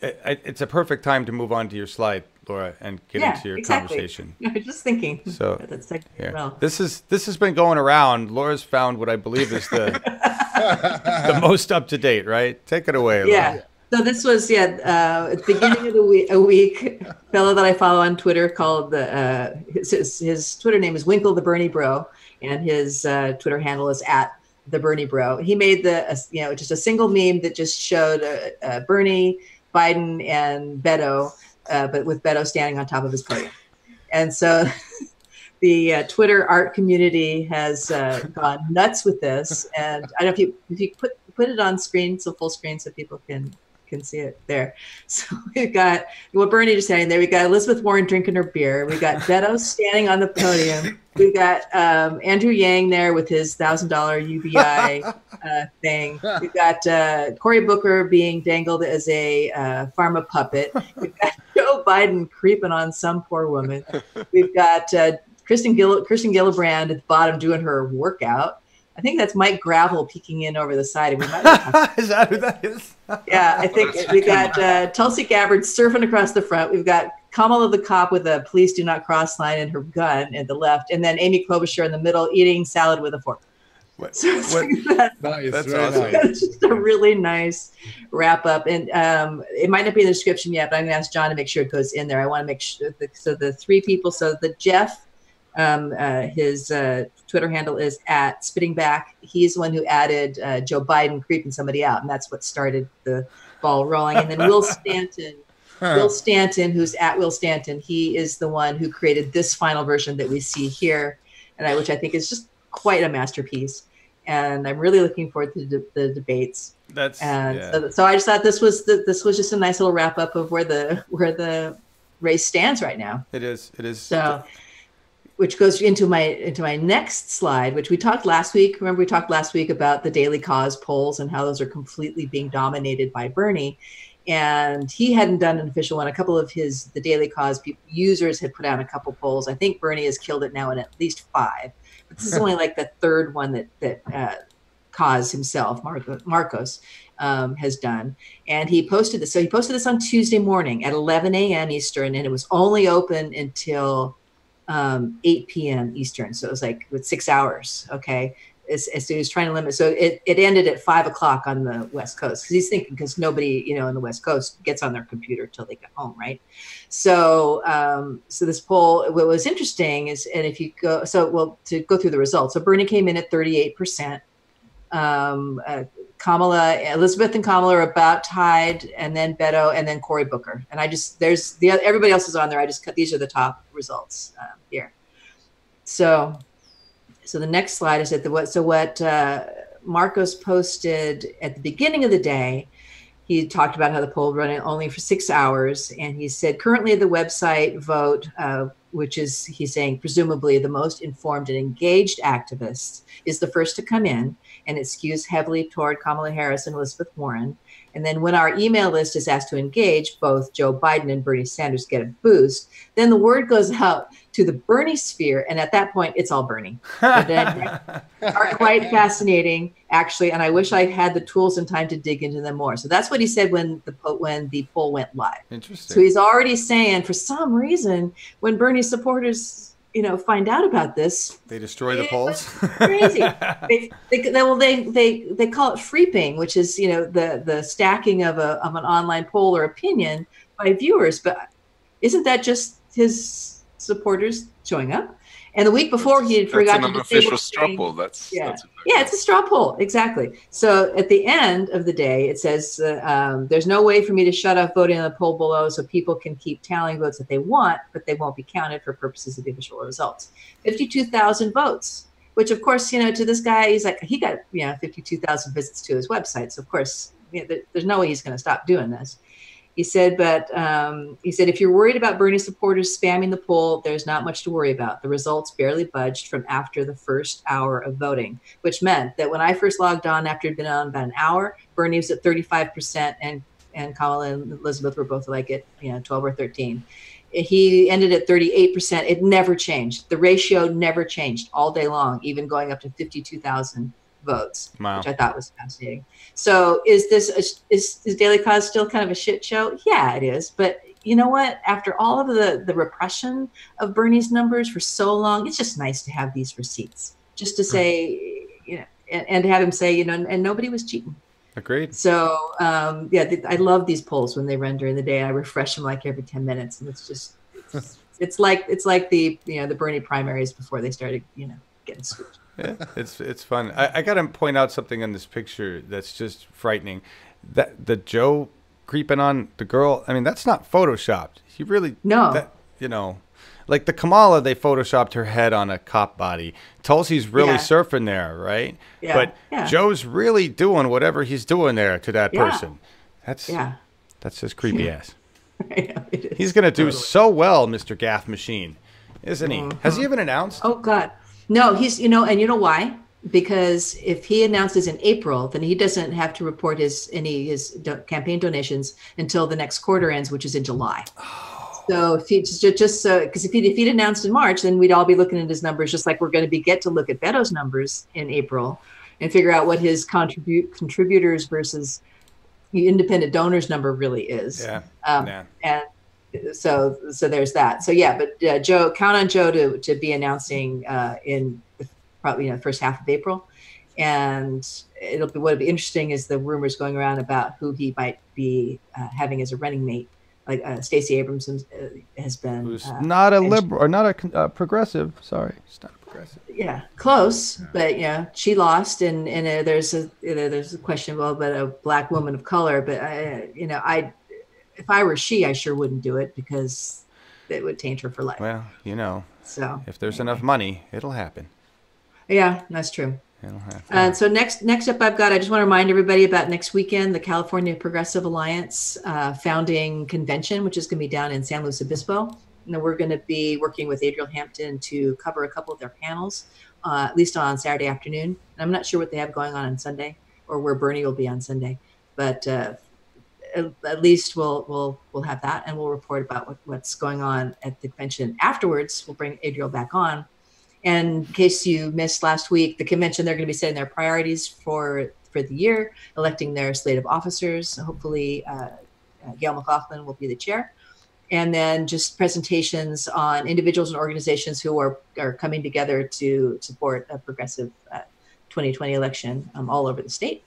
It's a perfect time to move on to your slide, Laura, and get into your conversation. I was just thinking. So that's like, well. This has been going around. Laura's found what I believe is the most up to date. Right? Take it away, Laura. Yeah. So this was at the beginning of a week. A fellow that I follow on Twitter called his Twitter name is Winkle the Bernie Bro, and his Twitter handle is @theBernieBro. He made just a single meme that just showed Bernie, Biden, and Beto, but with Beto standing on top of his podium. And so the Twitter art community has gone nuts with this. And I don't know if you put it on screen, so full screen, so people can can see it there. So we've got what Bernie just saying there. We got Elizabeth Warren drinking her beer. We got Beto standing on the podium. We've got Andrew Yang there with his $1,000 UBI thing. We've got Cory Booker being dangled as a pharma puppet. We've got Joe Biden creeping on some poor woman. We've got Kristen Gillibrand at the bottom doing her workout. I think that's Mike Gravel peeking in over the side. We might Is that who that is? Yeah, I think we got Tulsi Gabbard surfing across the front. We've got Kamala the cop with a "Please do not cross" line and her gun at the left, and then Amy Klobuchar in the middle eating salad with a fork. What, Nice, that's very awesome. nice. It's just a really nice wrap up, and it might not be in the description yet, but I'm going to ask John to make sure it goes in there. I want to make sure. So the three people. So the Jeff. His Twitter handle is @spittingback. He's the one who added Joe Biden creeping somebody out, and that's what started the ball rolling. And then Will Stanton, who's @Will Stanton, he is the one who created this final version that we see here, and which I think is just quite a masterpiece. And I'm really looking forward to the debates. So I just thought this was just a nice little wrap up of where the race stands right now. It is. So. Which goes into my next slide, which we talked last week. Remember, we talked last week about the Daily Cause polls and how those are completely being dominated by Bernie. And he hadn't done an official one. A couple of the Daily Cause users had put out a couple polls. I think Bernie has killed it now in at least 5. But this is only like the third one that Cause himself, Markus, has done. And he posted this. So he posted this on Tuesday morning at 11 a.m. Eastern, and it was only open until 8 p.m. Eastern. So it was like with 6 hours. Okay. So he was trying to limit. So it ended at 5 o'clock on the West Coast. Cause he's thinking, cause nobody, in the West Coast gets on their computer till they get home. Right. So, so this poll, what was interesting is, and if you go, to go through the results. So Bernie came in at 38%. Kamala, Elizabeth and Kamala are about tied, and then Beto, and then Cory Booker. And everybody else is on there. I just cut, these are the top results here. So the next slide is what Markus posted at the beginning of the day. He talked about how the poll running only for 6 hours. And he said, currently the website vote, which is, he's saying, presumably the most informed and engaged activists, is the first to come in. And it skews heavily toward Kamala Harris and Elizabeth Warren. And then when our email list is asked to engage, both Joe Biden and Bernie Sanders get a boost. Then the word goes out to the Bernie sphere. And at that point, it's all Bernie. Are quite fascinating, actually. And I wish I had the tools and time to dig into them more. So that's what he said when the poll went live. Interesting. So he's already saying, for some reason, when Bernie supporters find out about this, they destroy the polls. Crazy. They call it freeping, which is the stacking of an online poll or opinion by viewers. But isn't that just his supporters showing up? And the week before, he had forgot to disable. That's an unofficial straw poll. That's it's a straw poll, exactly. So at the end of the day, it says there's no way for me to shut off voting on the poll below, so people can keep tallying votes that they want, but they won't be counted for purposes of the official results. 52,000 votes, which of course, to this guy, he got 52,000 visits to his website. So of course, there's no way he's going to stop doing this. He said, if you're worried about Bernie supporters spamming the poll, there's not much to worry about. The results barely budged from after the first hour of voting, which meant that when I first logged on after it'd been on about an hour, Bernie was at 35% and Kamala and Elizabeth were both like at 12 or 13. He ended at 38%. It never changed. The ratio never changed all day long, even going up to 52,000 votes, wow. Which I thought was fascinating. So is Daily Cause still kind of a shit show? Yeah, it is. But you know what? After all of the repression of Bernie's numbers for so long, it's just nice to have these receipts, just to say, and to have him say, and nobody was cheating. Agreed. So I love these polls when they run during the day. I refresh them like every 10 minutes, and it's like the the Bernie primaries before they started getting scooped. Yeah, it's fun. I got to point out something in this picture that's just frightening. That the Joe creeping on the girl. I mean, that's not photoshopped. He really like the Kamala, they photoshopped her head on a cop body. Tulsi's really surfing there, right? Yeah. But Joe's really doing whatever he's doing there to that person. That's Yeah. That's just creepy ass. I know, it is. He's going to do so well, Mr. Gaff Machine, isn't he? Has he even announced? Oh God, no. He's and you know why? Because if he announces in April, then he doesn't have to report his campaign donations until the next quarter ends, which is in July. Oh. So if he because if he'd announced in March, then we'd all be looking at his numbers, just like we're going to get to look at Beto's numbers in April and figure out what his contributors versus the independent donors number really is. Yeah. And so there's that. So yeah, but Joe, count on Joe to be announcing in probably the first half of April, and what'll be interesting is the rumors going around about who he might be having as a running mate. Like Stacey Abrams has been who's not a liberal or not a progressive. Sorry, it's not a progressive. Yeah, close, but she lost, and there's a question about a black woman of color, but if I were she, I sure wouldn't do it because it would taint her for life. Well, so if there's enough money, it'll happen. Yeah, that's true. It'll happen. And so next up, I just want to remind everybody about next weekend, the California Progressive Alliance founding convention, which is going to be down in San Luis Obispo. And we're going to be working with Adriel Hampton to cover a couple of their panels, at least on Saturday afternoon. And I'm not sure what they have going on Sunday or where Bernie will be on Sunday, but at least we'll have that, and we'll report about what's going on at the convention. Afterwards, we'll bring Adriel back on. And in case you missed last week, the convention, they're going to be setting their priorities for the year, electing their slate of officers. Hopefully, Gail McLaughlin will be the chair. And then just presentations on individuals and organizations who are coming together to support a progressive 2020 election all over the state.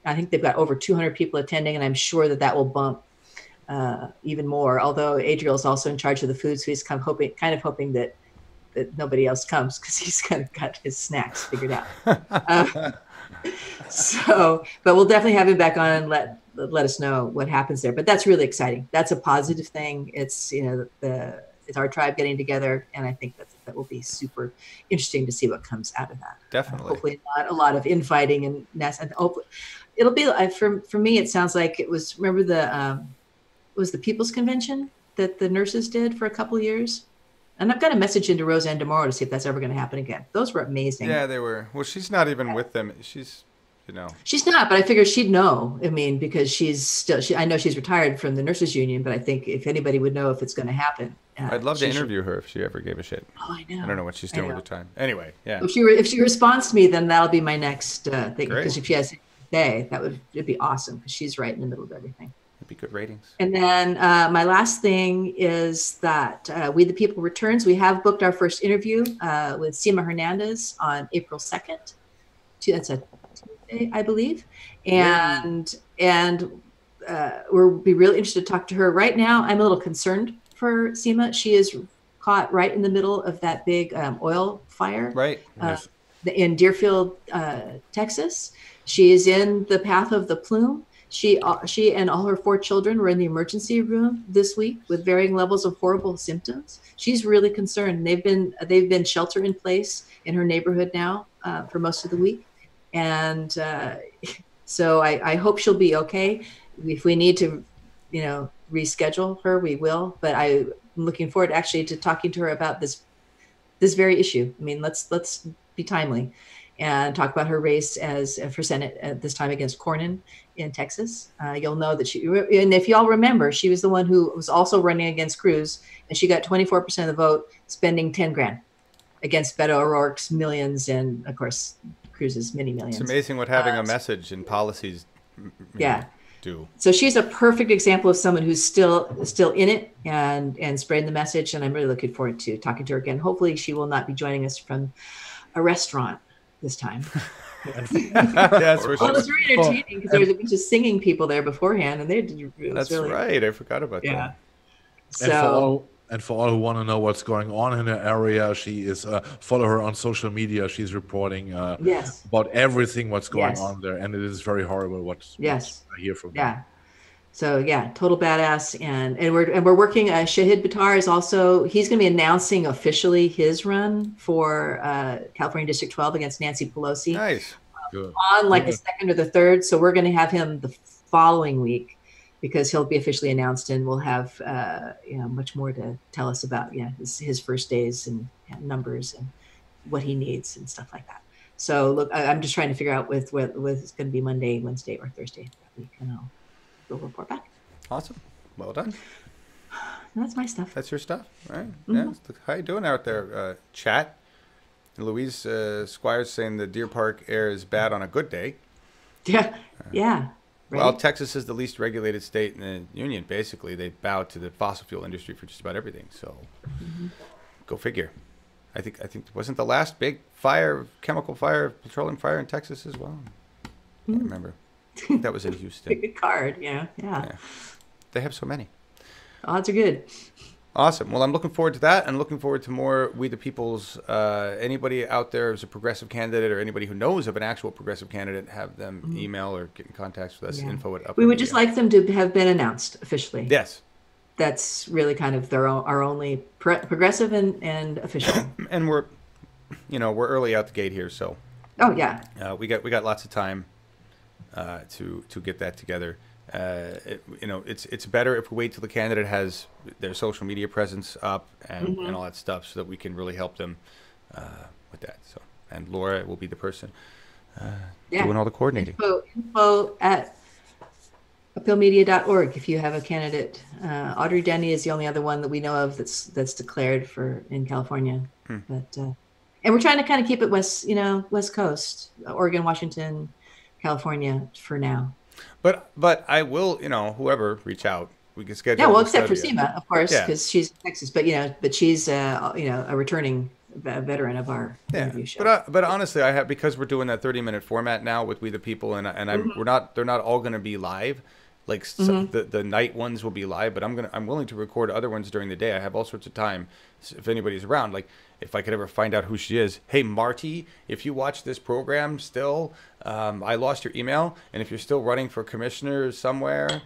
I think they've got over 200 people attending, and I'm sure that will bump even more. Although Adriel is also in charge of the food, so he's kind of hoping that nobody else comes because he's kind of got his snacks figured out. But we'll definitely have him back on and let us know what happens there. But that's really exciting. That's a positive thing. It's it's our tribe getting together, and I think that will be super interesting to see what comes out of that. Definitely. Hopefully not a lot of infighting and hopefully it'll be for me. It sounds like it was. Remember was the People's Convention that the nurses did for a couple of years. And I've got a message into Roseanne tomorrow to see if that's ever going to happen again. Those were amazing. Yeah, they were. Well, she's not even with them. She's not, but I figured she'd know. I mean, because I know she's retired from the nurses union, but I think if anybody would know if it's going to happen. I'd love to interview her if she ever gave a shit. Oh, I know. I don't know what she's doing with her time. Anyway, yeah. If she responds to me, then that'll be my next thing. Great. Because if she has a day, it'd be awesome because she's right in the middle of everything. It'd be good ratings. And then my last thing is that We the People returns. We have booked our first interview with Seema Hernandez on April 2nd. That's a Tuesday, I believe. And we'll be really interested to talk to her. Right now, I'm a little concerned for Seema. She is caught right in the middle of that big oil fire. Right. Yes. In Deerfield, Texas. She is in the path of the plume. She and all her 4 children were in the emergency room this week with varying levels of horrible symptoms. She's really concerned. They've been shelter in place in her neighborhood now for most of the week, and so I hope she'll be okay. If we need to, reschedule her, we will. But I'm looking forward actually to talking to her about this very issue. I mean, let's be timely and talk about her race for Senate at this time against Cornyn in Texas. You'll know that and if y'all remember, she was the one who was also running against Cruz, and she got 24% of the vote, spending $10,000 against Beto O'Rourke's millions, and of course Cruz's many millions. It's amazing what having a message and policies do. So she's a perfect example of someone who's still in it and spreading the message, and I'm really looking forward to talking to her again. Hopefully she will not be joining us from a restaurant this time. That's for sure. Well, it was very entertaining because there was a bunch of singing people there beforehand, and that's really right. I forgot about that. So, and for all who want to know what's going on in her area, she is follow her on social media. She's reporting about everything what's going on there, and it is very horrible what I hear from her. So total badass, and we're working. Shahid Buttar is also, he's going to be announcing officially his run for California District 12 against Nancy Pelosi. Nice, good. On the 2nd or the 3rd. So we're going to have him the following week. because he'll be officially announced, and we'll have much more to tell us about his first days and numbers and what he needs and stuff like that. So look, I'm just trying to figure out with it's going to be Monday, Wednesday, or Thursday that week, and we'll report back. Awesome. Well done. That's my stuff. That's your stuff, right? Yeah. How you doing out there, chat? Louise Squires saying the Deer Park air is bad on a good day. Yeah. Right? Well, Texas is the least regulated state in the union. Basically, they bow to the fossil fuel industry for just about everything. So, go figure. I think wasn't the last big chemical fire, petroleum fire in Texas as well? I can't remember. I think that was in Houston. Good card, yeah. They have so many. Odds are good. Awesome. Well, I'm looking forward to that, and looking forward to more We the People's. Anybody out there who's a progressive candidate, or anybody who knows of an actual progressive candidate, have them email or get in contact with us. info@uppermedia. We would just like them to have been announced officially. Yes. That's really kind of our only progressive and official. And we're early out the gate here, so. Oh yeah. We got lots of time to get that together. It's better if we wait till the candidate has their social media presence up and all that stuff, so that we can really help them with that. So, and Laura will be the person doing all the coordinating. Info at uppermedia.org if you have a candidate. Audrey Denny is the only other one that we know of that's declared in California. But and we're trying to kind of keep it West Coast, Oregon, Washington, California for now. But I will, whoever reach out, we can schedule. Yeah, well, except for Seema, of course, because she's in Texas. But she's a returning veteran of our interview show. But honestly, because we're doing that 30-minute format now with We the People, and they're not all going to be live. Like the night ones will be live, but I'm willing to record other ones during the day. I have all sorts of time if anybody's around. Like if I could ever find out who she is. Hey Marty, if you watch this program still, I lost your email, and if you're still running for commissioner somewhere,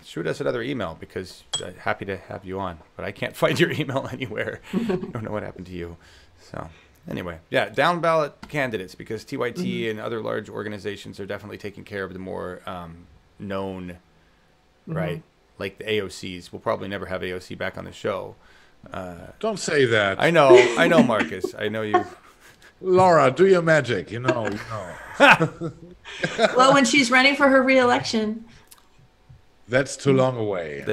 shoot us another email, because I'm happy to have you on. But I can't find your email anywhere. I don't know what happened to you. So anyway, down ballot candidates, because TYT and other large organizations are definitely taking care of the more known, right? Like the AOCs. We'll probably never have AOC back on the show. Don't say that. I know, Marcus. I know you. Laura, do your magic. Well, when she's running for her re-election. That's too long away.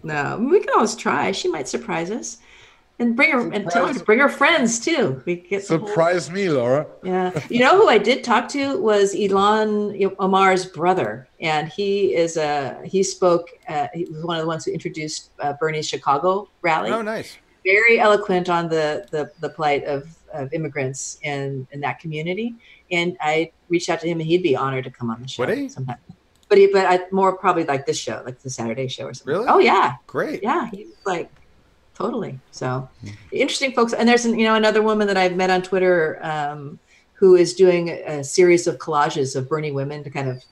No, we can always try. She might surprise us. And bring her friends too. Surprise me, Laura. Yeah, who I did talk to was Ilhan Omar's brother, and he spoke. He was one of the ones who introduced Bernie's Chicago rally. Oh, nice! Very eloquent on the plight of immigrants in that community. And I reached out to him, and he'd be honored to come on the show. Would he? Sometime. But more probably like this show, like the Saturday show or something. Really? Oh yeah. Great. Yeah, he's like. Totally. So interesting folks. And there's another woman that I've met on Twitter who is doing a series of collages of Bernie women to kind of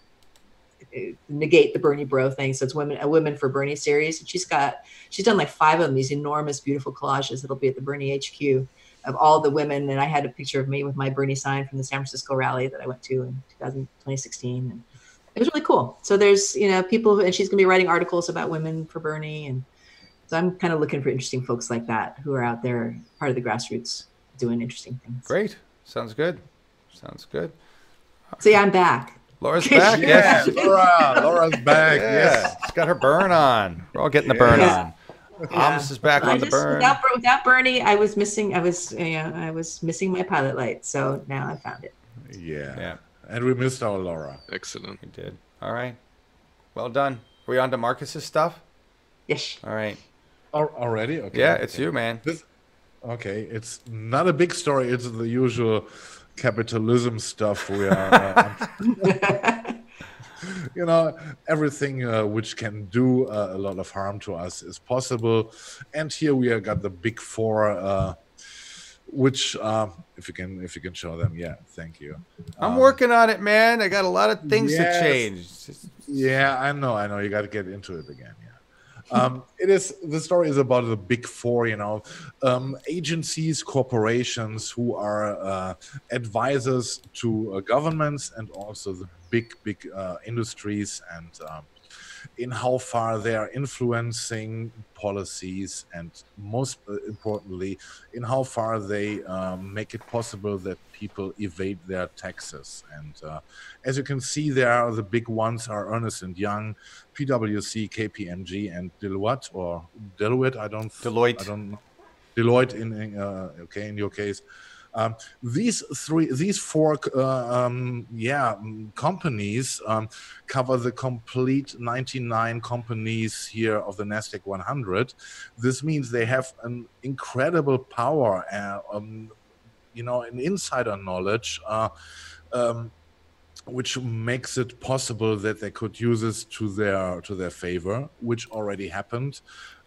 negate the Bernie bro thing. So it's a Women for Bernie series. And she's done like 5 of them, these enormous, beautiful collages that'll be at the Bernie HQ of all the women. And I had a picture of me with my Bernie sign from the San Francisco rally that I went to in 2016. And it was really cool. So there's, people, and she's going to be writing articles about Women for Bernie. And so I'm kind of looking for interesting folks like that who are out there, part of the grassroots, doing interesting things. Great. Sounds good. So I'm back. Laura's back. Yeah, Laura's back. Yeah. Yes. She's got her burn on. We're all getting the burn on. Amos is back on the burn. Without Bernie, I was missing my pilot light. So now I found it. Yeah. And we missed our Laura. Excellent. We did. All right. Well done. Are we on to Marcus's stuff? Yes. All right. Already? Okay. Yeah, it's you, man. Okay, it's not a big story. It's the usual capitalism stuff. We are, everything which can do a lot of harm to us is possible. And here we have got the big 4, which, if you can show them, thank you. I'm working on it, man. I got a lot of things to change. Yeah, I know. You got to get into it again. The story is about the big 4, agencies, corporations who are advisors to governments, and also the big industries and in how far they are influencing policies, and most importantly, in how far they make it possible that people evade their taxes. And as you can see, there are the big ones are Ernst & Young, PwC, KPMG, and Deloitte. I don't know. Deloitte in your case. These four companies cover the complete 99 companies here of the Nasdaq 100. This means they have an incredible power, an insider knowledge, which makes it possible that they could use this to their favor, which already happened.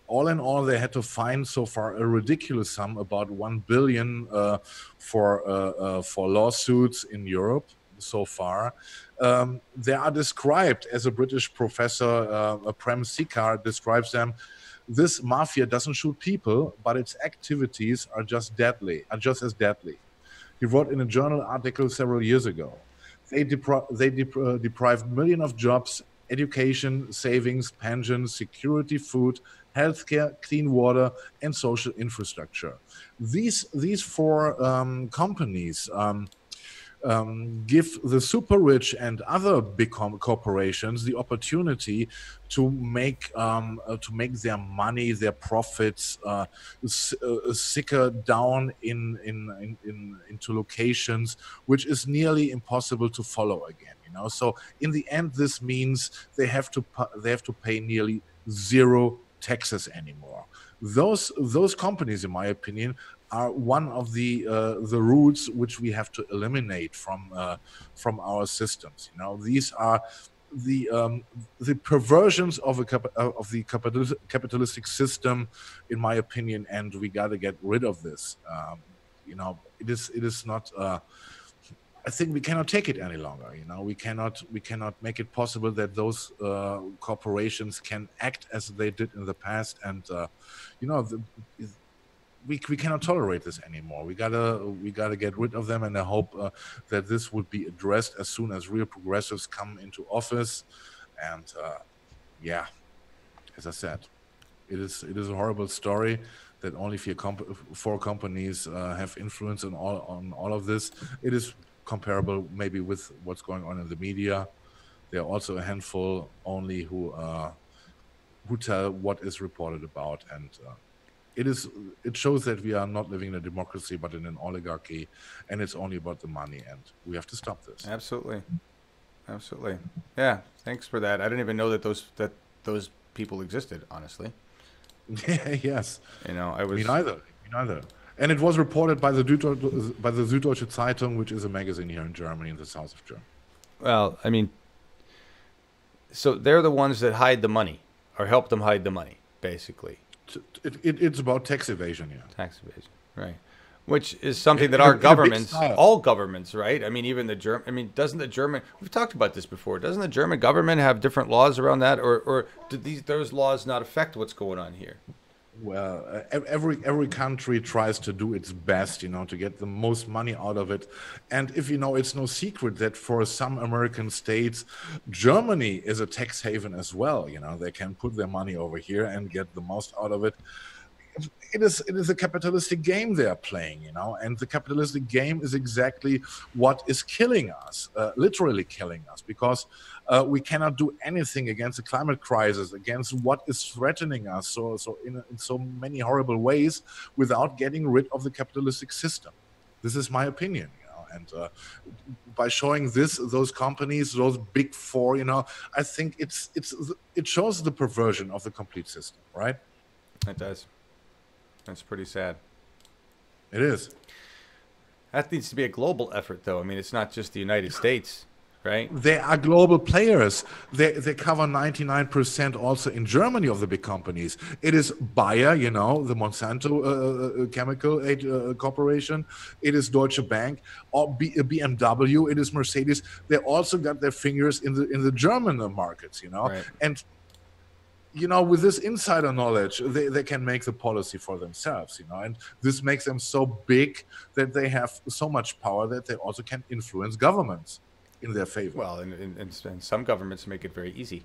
All in all, they had to find so far a ridiculous sum, about 1 billion for lawsuits in Europe so far. They are described, as a British professor, Prem Sikar describes them, this mafia doesn't shoot people, but its activities are just as deadly. He wrote in a journal article several years ago. They deprived millions of jobs, education, savings, pensions, security, food, healthcare, clean water, and social infrastructure. These four companies give the super rich and other big corporations the opportunity to make their money, their profits, sicker down into locations which is nearly impossible to follow again. So in the end, this means they have to pay nearly zero taxes anymore. Those companies, in my opinion, are one of the roots which we have to eliminate from our systems. These are the perversions of the capitalistic system, in my opinion, and we got to get rid of this. It is not. I think we cannot take it any longer. We cannot make it possible that those corporations can act as they did in the past, and we cannot tolerate this anymore. We gotta get rid of them, and I hope that this would be addressed as soon as real progressives come into office. And as I said, it is a horrible story that only four companies have influence on all of this. It is comparable maybe with what's going on in the media. There are also a handful only who tell what is reported about, and it shows that we are not living in a democracy but in an oligarchy, and it's only about the money, and we have to stop this. Absolutely. Yeah, thanks for that. I didn't even know that those people existed, honestly. Yes. Me neither. And it was reported by the Süddeutsche Zeitung, which is a magazine here in Germany, in the south of Germany. Well, so they're the ones that hide the money, or help them hide the money, basically. It's about tax evasion, yeah. Tax evasion, right. Which is something that our governments, all governments, right? Even the German, doesn't the German, we've talked about this before, doesn't the German government have different laws around that, or do those laws not affect what's going on here? Well, every country tries to do its best, to get the most money out of it. And if it's no secret that for some American states, Germany is a tax haven as well. They can put their money over here and get the most out of it. It is a capitalistic game they're playing, and the capitalistic game is exactly what is killing us, literally killing us, because we cannot do anything against the climate crisis, against what is threatening us so in so many horrible ways, without getting rid of the capitalistic system. This is my opinion, and by showing those companies, those big four, I think it shows the perversion of the complete system, right? It does. That's pretty sad. It is. That needs to be a global effort, though. It's not just the United States, right? They are global players. They cover 99% also in Germany of the big companies. It is Bayer, the Monsanto chemical corporation. It is Deutsche Bank, or BMW. It is Mercedes. They also got their fingers in the German markets, Right. And with this insider knowledge, they can make the policy for themselves, and this makes them so big that they have so much power that they also can influence governments. in their favor. Well, and some governments make it very easy.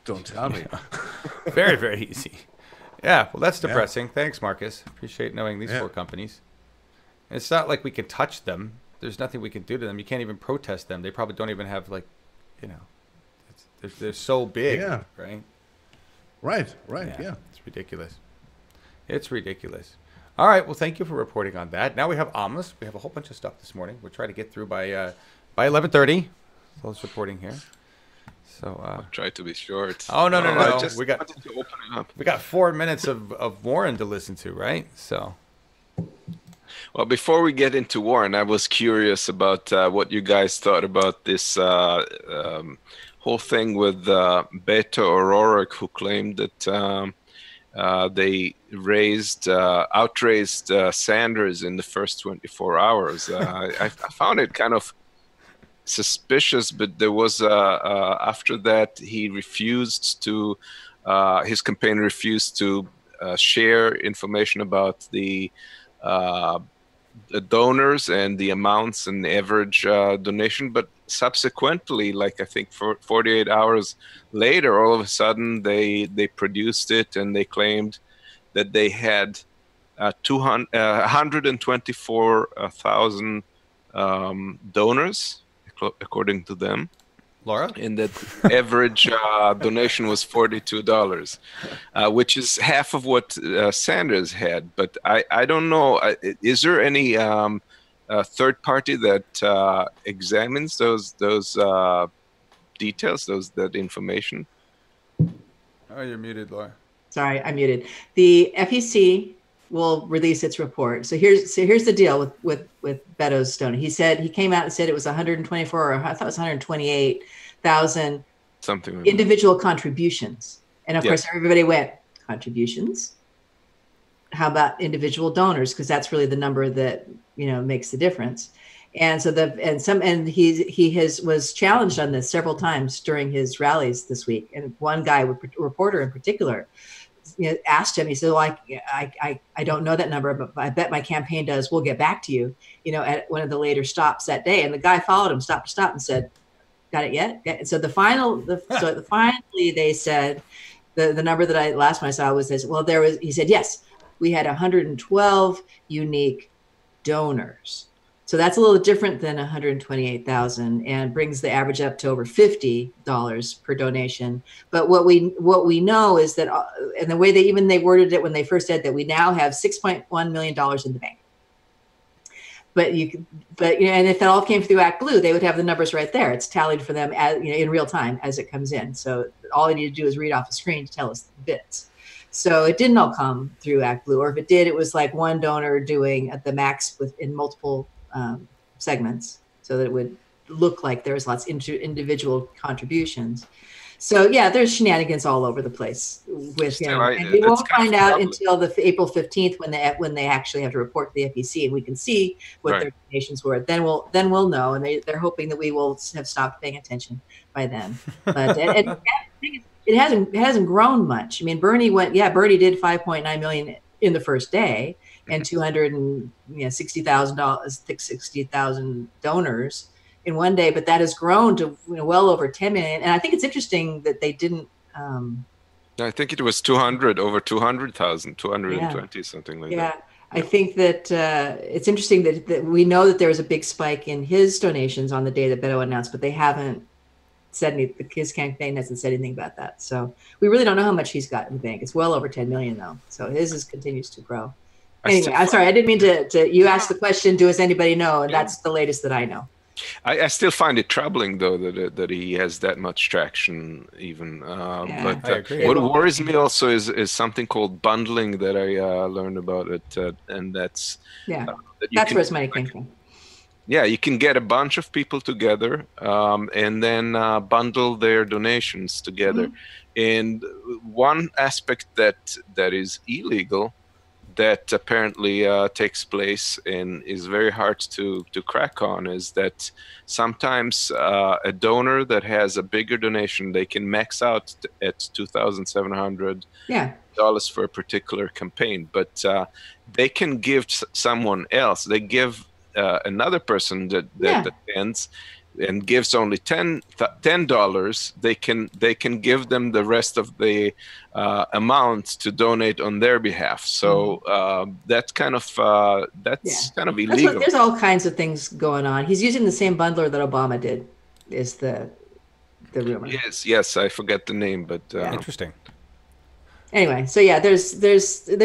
Don't tell me. Very, very easy. Yeah, well, that's depressing. Thanks, Marcus. Appreciate knowing these 4 companies. And it's not like we can touch them. There's nothing we can do to them. You can't even protest them. They probably don't even have, like, they're so big, right? Right, yeah. It's ridiculous. It's ridiculous. All right, well, thank you for reporting on that. Now we have Amos. We have a whole bunch of stuff this morning. We'll try to get through by 11:30. So it's reporting here. So I'll try to be short. Oh no! I just we got wanted to open it up. We got 4 minutes of Warren to listen to, right? So. Well, before we get into Warren, I was curious about what you guys thought about this whole thing with Beto O'Rourke, who claimed that they outraised Sanders in the first 24 hours. I found it kind of suspicious, but there was after that he refused to. His campaign refused to share information about the donors and the amounts and the average donation, but subsequently, like I think 48 hours later, all of a sudden they produced it and they claimed that they had 124,000 donors, according to them. Laura? And that average donation was $42, which is half of what Sanders had. But I don't know. Is there any third party that examines those details, that information? Oh, you're muted, Laura. Sorry, I'm muted. The FEC will release its report. So here's the deal with Beto's Stone. He came out and said it was 124, or I thought it was 128,000 something individual contributions. And of course, everybody went, contributions? How about individual donors? Because that's really the number that makes the difference. And so he was challenged on this several times during his rallies this week. And one guy, a reporter in particular, asked him, he said, well, I don't know that number, but I bet my campaign does. We'll get back to you, at one of the later stops that day. And the guy followed him stop to stop and said, got it yet? So finally they said, the number that last one I saw was this, he said, yes, we had 112 unique donors. So that's a little different than 128,000 and brings the average up to over $50 per donation. But what we know is that, and the way they worded it when they first said that, we now have $6.1 million in the bank. But and if it all came through Act Blue, they would have the numbers right there. It's tallied for them in real time as it comes in. So all they need to do is read off the screen to tell us the bits. So it didn't all come through Act Blue, or if it did, it was like one donor doing at the max in multiple segments, so that it would look like there's lots of individual contributions. So there's shenanigans all over the place with him, and we won't find out until the April 15th when they actually have to report to the FEC, and we can see what their donations were. Then we'll know, and they're hoping that we will have stopped paying attention by then. But it hasn't grown much. I mean, Bernie did 5.9 million in the first day, and 260,000 donors in one day, but that has grown to well over 10 million. And I think it's interesting that they didn't. I think it was over 200,000, 220, something like that. Yeah, I think that it's interesting that we know that there was a big spike in his donations on the day that Beto announced, but they haven't said anything. His campaign hasn't said anything about that. So we really don't know how much he's got in the bank. It's well over 10 million though. So his continues to grow. Anyway, I'm sorry, I didn't mean to you asked the question, does anybody know? And that's the latest that I know. I still find it troubling, though, that he has that much traction, even. But what worries me also is something called bundling that I learned about it, and that's that's where his money came from. Yeah, you can get a bunch of people together and then bundle their donations together. And one aspect that is illegal, that apparently takes place and is very hard to crack on, is that sometimes a donor that has a bigger donation, they can max out at $2,700 for a particular campaign, but they can give someone else. They give another person that attends and gives only $10, they can give them the rest of the amount to donate on their behalf. So that's kind of kind of illegal. There's all kinds of things going on. He's using the same bundler that Obama did, is the rumor. Yes, I forget the name, but interesting. Anyway, so yeah, there's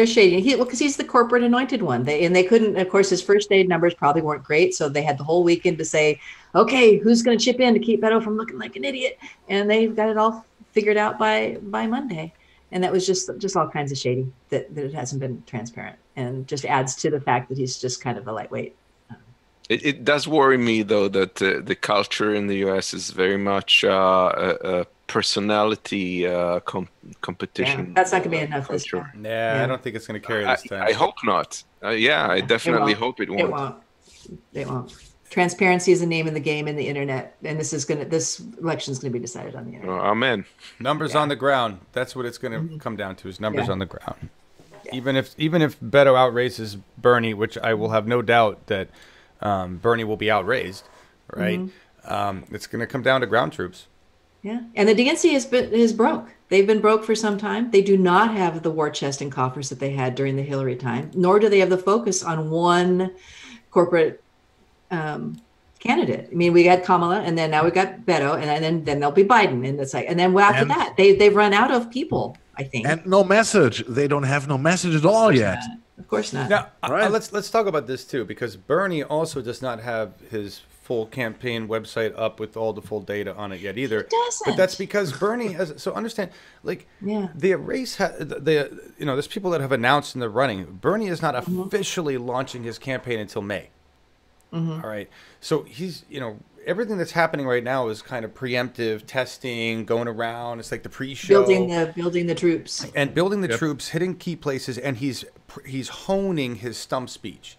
shading. Because he's the corporate anointed one. They couldn't, of course, his first day numbers probably weren't great, so they had the whole weekend to say, okay, who's going to chip in to keep Beto from looking like an idiot? And they've got it all figured out by Monday. And that was just all kinds of shady that it hasn't been transparent, and just adds to the fact that he's just kind of a lightweight. It does worry me, though, that the culture in the U.S. is very much a personality competition. Yeah, that's not going to be enough this time. I don't think it's going to carry this time. I hope not. I definitely hope it won't. It won't. Transparency is a name in the game in the internet, and this election is going to be decided on the internet. Amen. Numbers on the ground. That's what it's going to come down to, is numbers on the ground. Yeah. Even if Beto outraces Bernie, which I will have no doubt that Bernie will be outraised, right? It's going to come down to ground troops. Yeah, and the DNC is broke. They've been broke for some time. They do not have the war chest and coffers that they had during the Hillary time, nor do they have the focus on one corporate candidate. I mean, we got Kamala, and then now we got Beto, and then there'll be Biden, and it's like, and then after that, they've run out of people, I think. And no message. They don't have no message at all yet. Of course not. Now, let's talk about this too, because Bernie also does not have his full campaign website up with all the full data on it yet either. He doesn't. But that's because Bernie has. So understand, the race. There's people that have announced in the running. Bernie is not officially launching his campaign until May. All right. So he's, everything that's happening right now is kind of preemptive testing, going around. It's like the pre-show, building the troops, and building the troops, hitting key places, and he's honing his stump speech.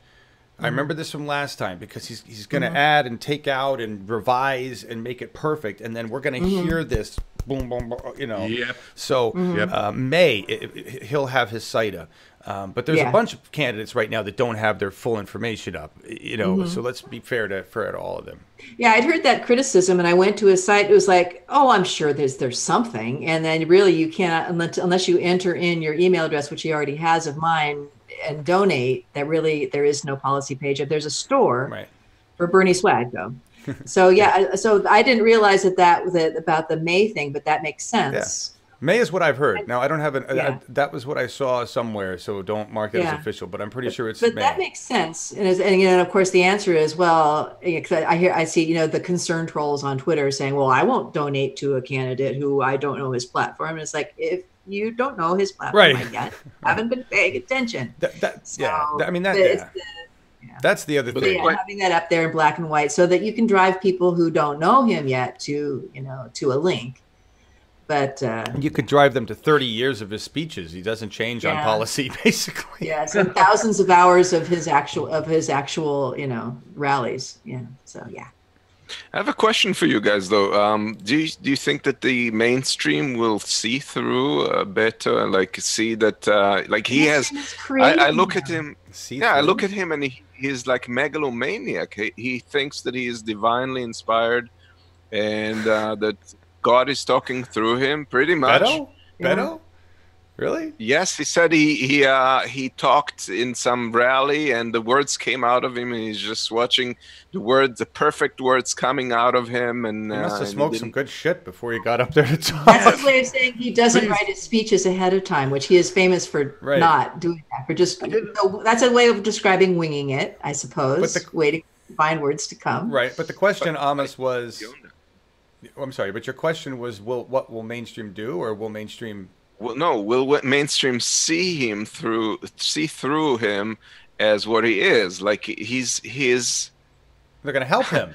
I remember this from last time, because he's going to add and take out and revise and make it perfect, and then we're going to hear this boom, boom, boom, Yep. So May he'll have his site up. But there's a bunch of candidates right now that don't have their full information up, so let's be fair to all of them. Yeah, I'd heard that criticism, and I went to his site. It was like, oh, I'm sure there's something. And then really you can't, unless you enter in your email address, which he already has of mine, and donate, there is no policy page. There's a store for Bernie swag, though. So I didn't realize that about the May thing, but that makes sense. Yeah. May is what I've heard. Now, I don't have that was what I saw somewhere, so don't mark that as official, but I'm pretty sure it's May. But that makes sense. And of course, the answer is, well, I see, the concerned trolls on Twitter saying, well, I won't donate to a candidate who I don't know his platform. And it's like, if you don't know his platform yet, haven't been paying attention. That's the other thing. Yeah, having that up there in black and white so that you can drive people who don't know him yet to a link. But you could drive them to 30 years of his speeches. He doesn't change on policy, basically. Yes, and thousands of hours of his actual rallies. Yeah. So yeah. I have a question for you guys, though. Do you think that the mainstream will see through Beto, like see that he has? I look at him. I look at him, and he's like megalomaniac. He thinks that he is divinely inspired, and that God is talking through him, pretty much. Beto? Really? Yes, he said he talked in some rally, and the words came out of him, and he's just watching the perfect words coming out of him. And he must have smoked some good shit before he got up there to talk. That's his way of saying he doesn't write his speeches ahead of time, which he is famous for not doing that. That's a way of describing winging it, I suppose. Waiting to find words to come. Right, but the question, Amos, was. I'm sorry, but your question was, what will mainstream do, or will mainstream? Well, no. Will mainstream see through him as what he is? Like he's. They're going to help him.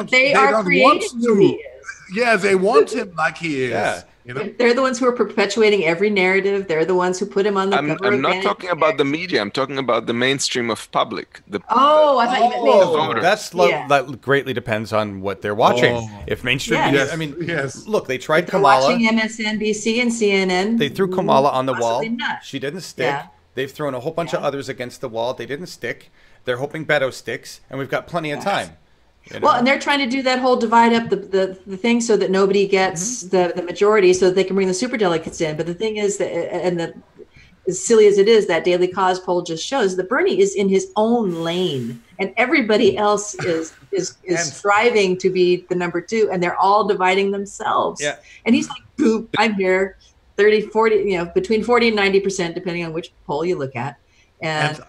They are creating who he is. Yeah, they want him like he is. Yeah. They're the ones who are perpetuating every narrative. They're the ones who put him on the cover. I'm not talking about the media. I'm talking about the mainstream of public. I thought you meant mainstream. That greatly depends on what they're watching. If mainstream media, look, they tried Kamala. Watching MSNBC and CNN. They threw Kamala on the wall. Not. She didn't stick. Yeah. They've thrown a whole bunch of others against the wall. They didn't stick. They're hoping Beto sticks, and we've got plenty of time. You know? Well, and they're trying to do that whole divide up the thing so that nobody gets the majority, so that they can bring the superdelegates in. But the thing is that, as silly as it is, that Daily Cause poll just shows that Bernie is in his own lane, and everybody else is striving to be the number 2, and they're all dividing themselves. Yeah. And he's like, boop, I'm here, 30, 40, between 40 and 90%, depending on which poll you look at. And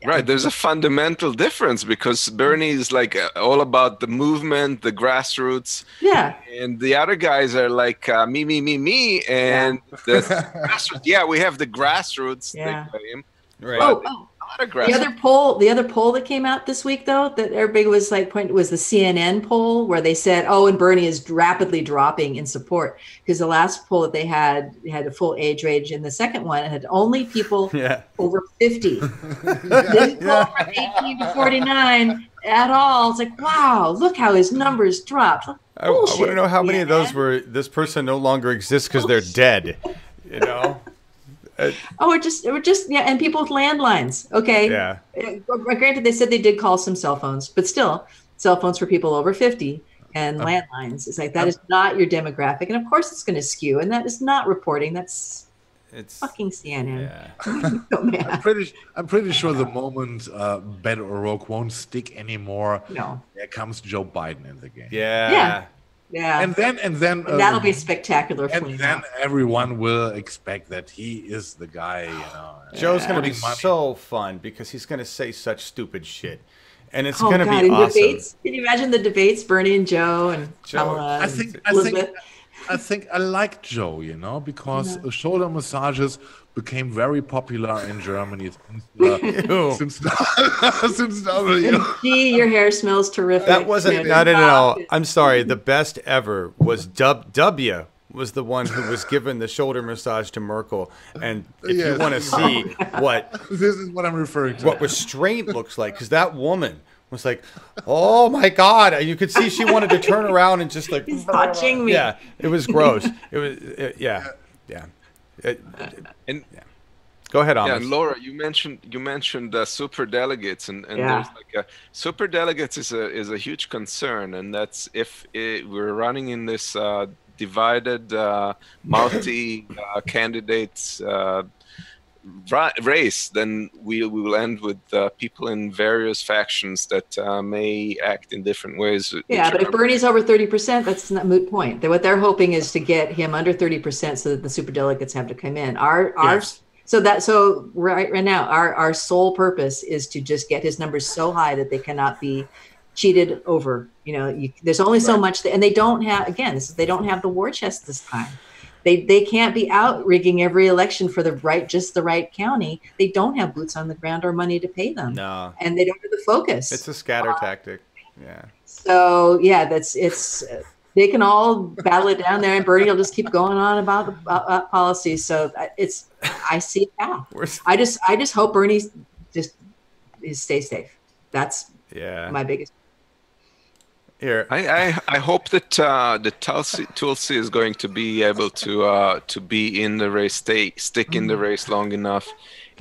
right, there's a fundamental difference, because Bernie is like all about the movement, the grassroots. Yeah. And the other guys are like me, and the grassroots. Yeah, we have the grassroots. Yeah. They claim. Right. The other poll that came out this week, though, that everybody was like was the CNN poll, where they said, and Bernie is rapidly dropping in support, because the last poll that they had a full age range, and the second one had only people over 50. Didn't go from 18 to 49 at all. It's like, wow, look how his numbers dropped. I want to know how many of those were this person no longer exists because they're dead. You know. Or just and people with landlines. Okay. Yeah. Granted, they said they did call some cell phones, but still, cell phones for people over 50 and landlines. It's like that is not your demographic, and of course it's going to skew, and that is not reporting. It's fucking CNN. Yeah. I'm pretty sure the moment Beto O'Rourke won't stick anymore. No. There comes Joe Biden in the game. Yeah. And then that'll be spectacular. And then everyone will expect that he is the guy. You know. Joe's going to be so fun because he's going to say such stupid shit, and it's going to be awesome. Debates. Can you imagine the debates? Bernie and Joe and Kamala. I think I like Joe, you know, because shoulder massages became very popular in Germany since Gee, your hair smells terrific. That wasn't no. I'm sorry. The best ever was W was the one who was given the shoulder massage to Merkel. And if you want to see what this is what I'm referring to, what restraint looks like, because that woman was like, oh my God. And you could see she wanted to turn around and just like, he's touching me. Yeah, it was gross. It was, yeah. Go ahead, Amos. Yeah, and Laura, you mentioned super delegates, and there's like super delegates is a huge concern, and that's if we're running in this divided multi candidates race, then we will end with people in various factions that may act in different ways. Yeah, but if Bernie's over 30%, that's not a moot point. What they're hoping is to get him under 30% so that the superdelegates have to come in. So right now, our sole purpose is to just get his numbers so high that they cannot be cheated over. You know, there's only so much, and they don't have. Again, they don't have the war chest this time. They can't be out rigging every election for the right county. They don't have boots on the ground or money to pay them. No, and they don't have the focus. It's a scatter tactic. Yeah. So yeah, it's. They can all battle it down there, and Bernie will just keep going on about policy. So I see a path. I just hope Bernie just stays safe. That's my biggest. Here, I hope that Tulsi is going to be able to be in the race, stick in the race long enough.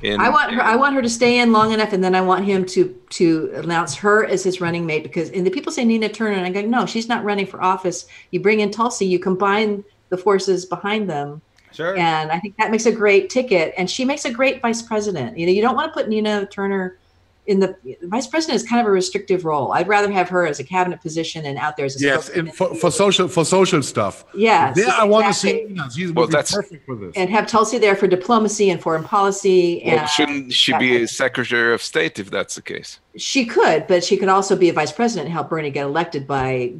I want her to stay in long enough, and then I want him to announce her as his running mate, because the people say Nina Turner, and I go, no, she's not running for office. You bring in Tulsi, you combine the forces behind them. Sure. And I think that makes a great ticket, and she makes a great vice president. You know, you don't want to put Nina Turner in the vice president is kind of a restrictive role. I'd rather have her as a cabinet position and out there as a for social stuff. Yeah, I want to see Nina. She's perfect for this. And have Tulsi there for diplomacy and foreign policy. Well, shouldn't she be a Secretary of State if that's the case? She could, but she could also be a vice president and help Bernie get elected by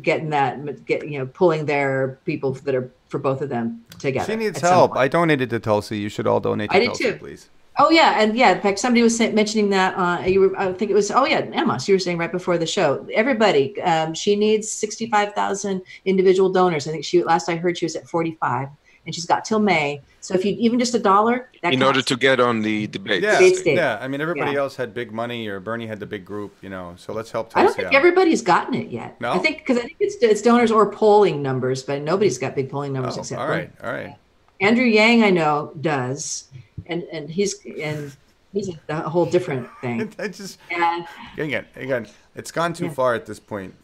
pulling their people that are for both of them together. She needs help. I donated to Tulsi. You should all donate to Tulsi, please. Oh yeah, and in fact, somebody was mentioning that. I think it was. Oh yeah, Amos, you were saying right before the show. Everybody, she needs 65,000 individual donors. I think last I heard she was at 45, and she's got till May. So if you even just $1, in order to get on the debate. Yeah. I mean, everybody else had big money, or Bernie had the big group. You know, so let's help Tulsi I don't think everybody's gotten it yet. No, I think it's donors or polling numbers, but nobody's got big polling numbers except all right. Andrew Yang, I know, does. And He's a whole different thing. I just Yeah. again, it's gone too Yeah. far at this point.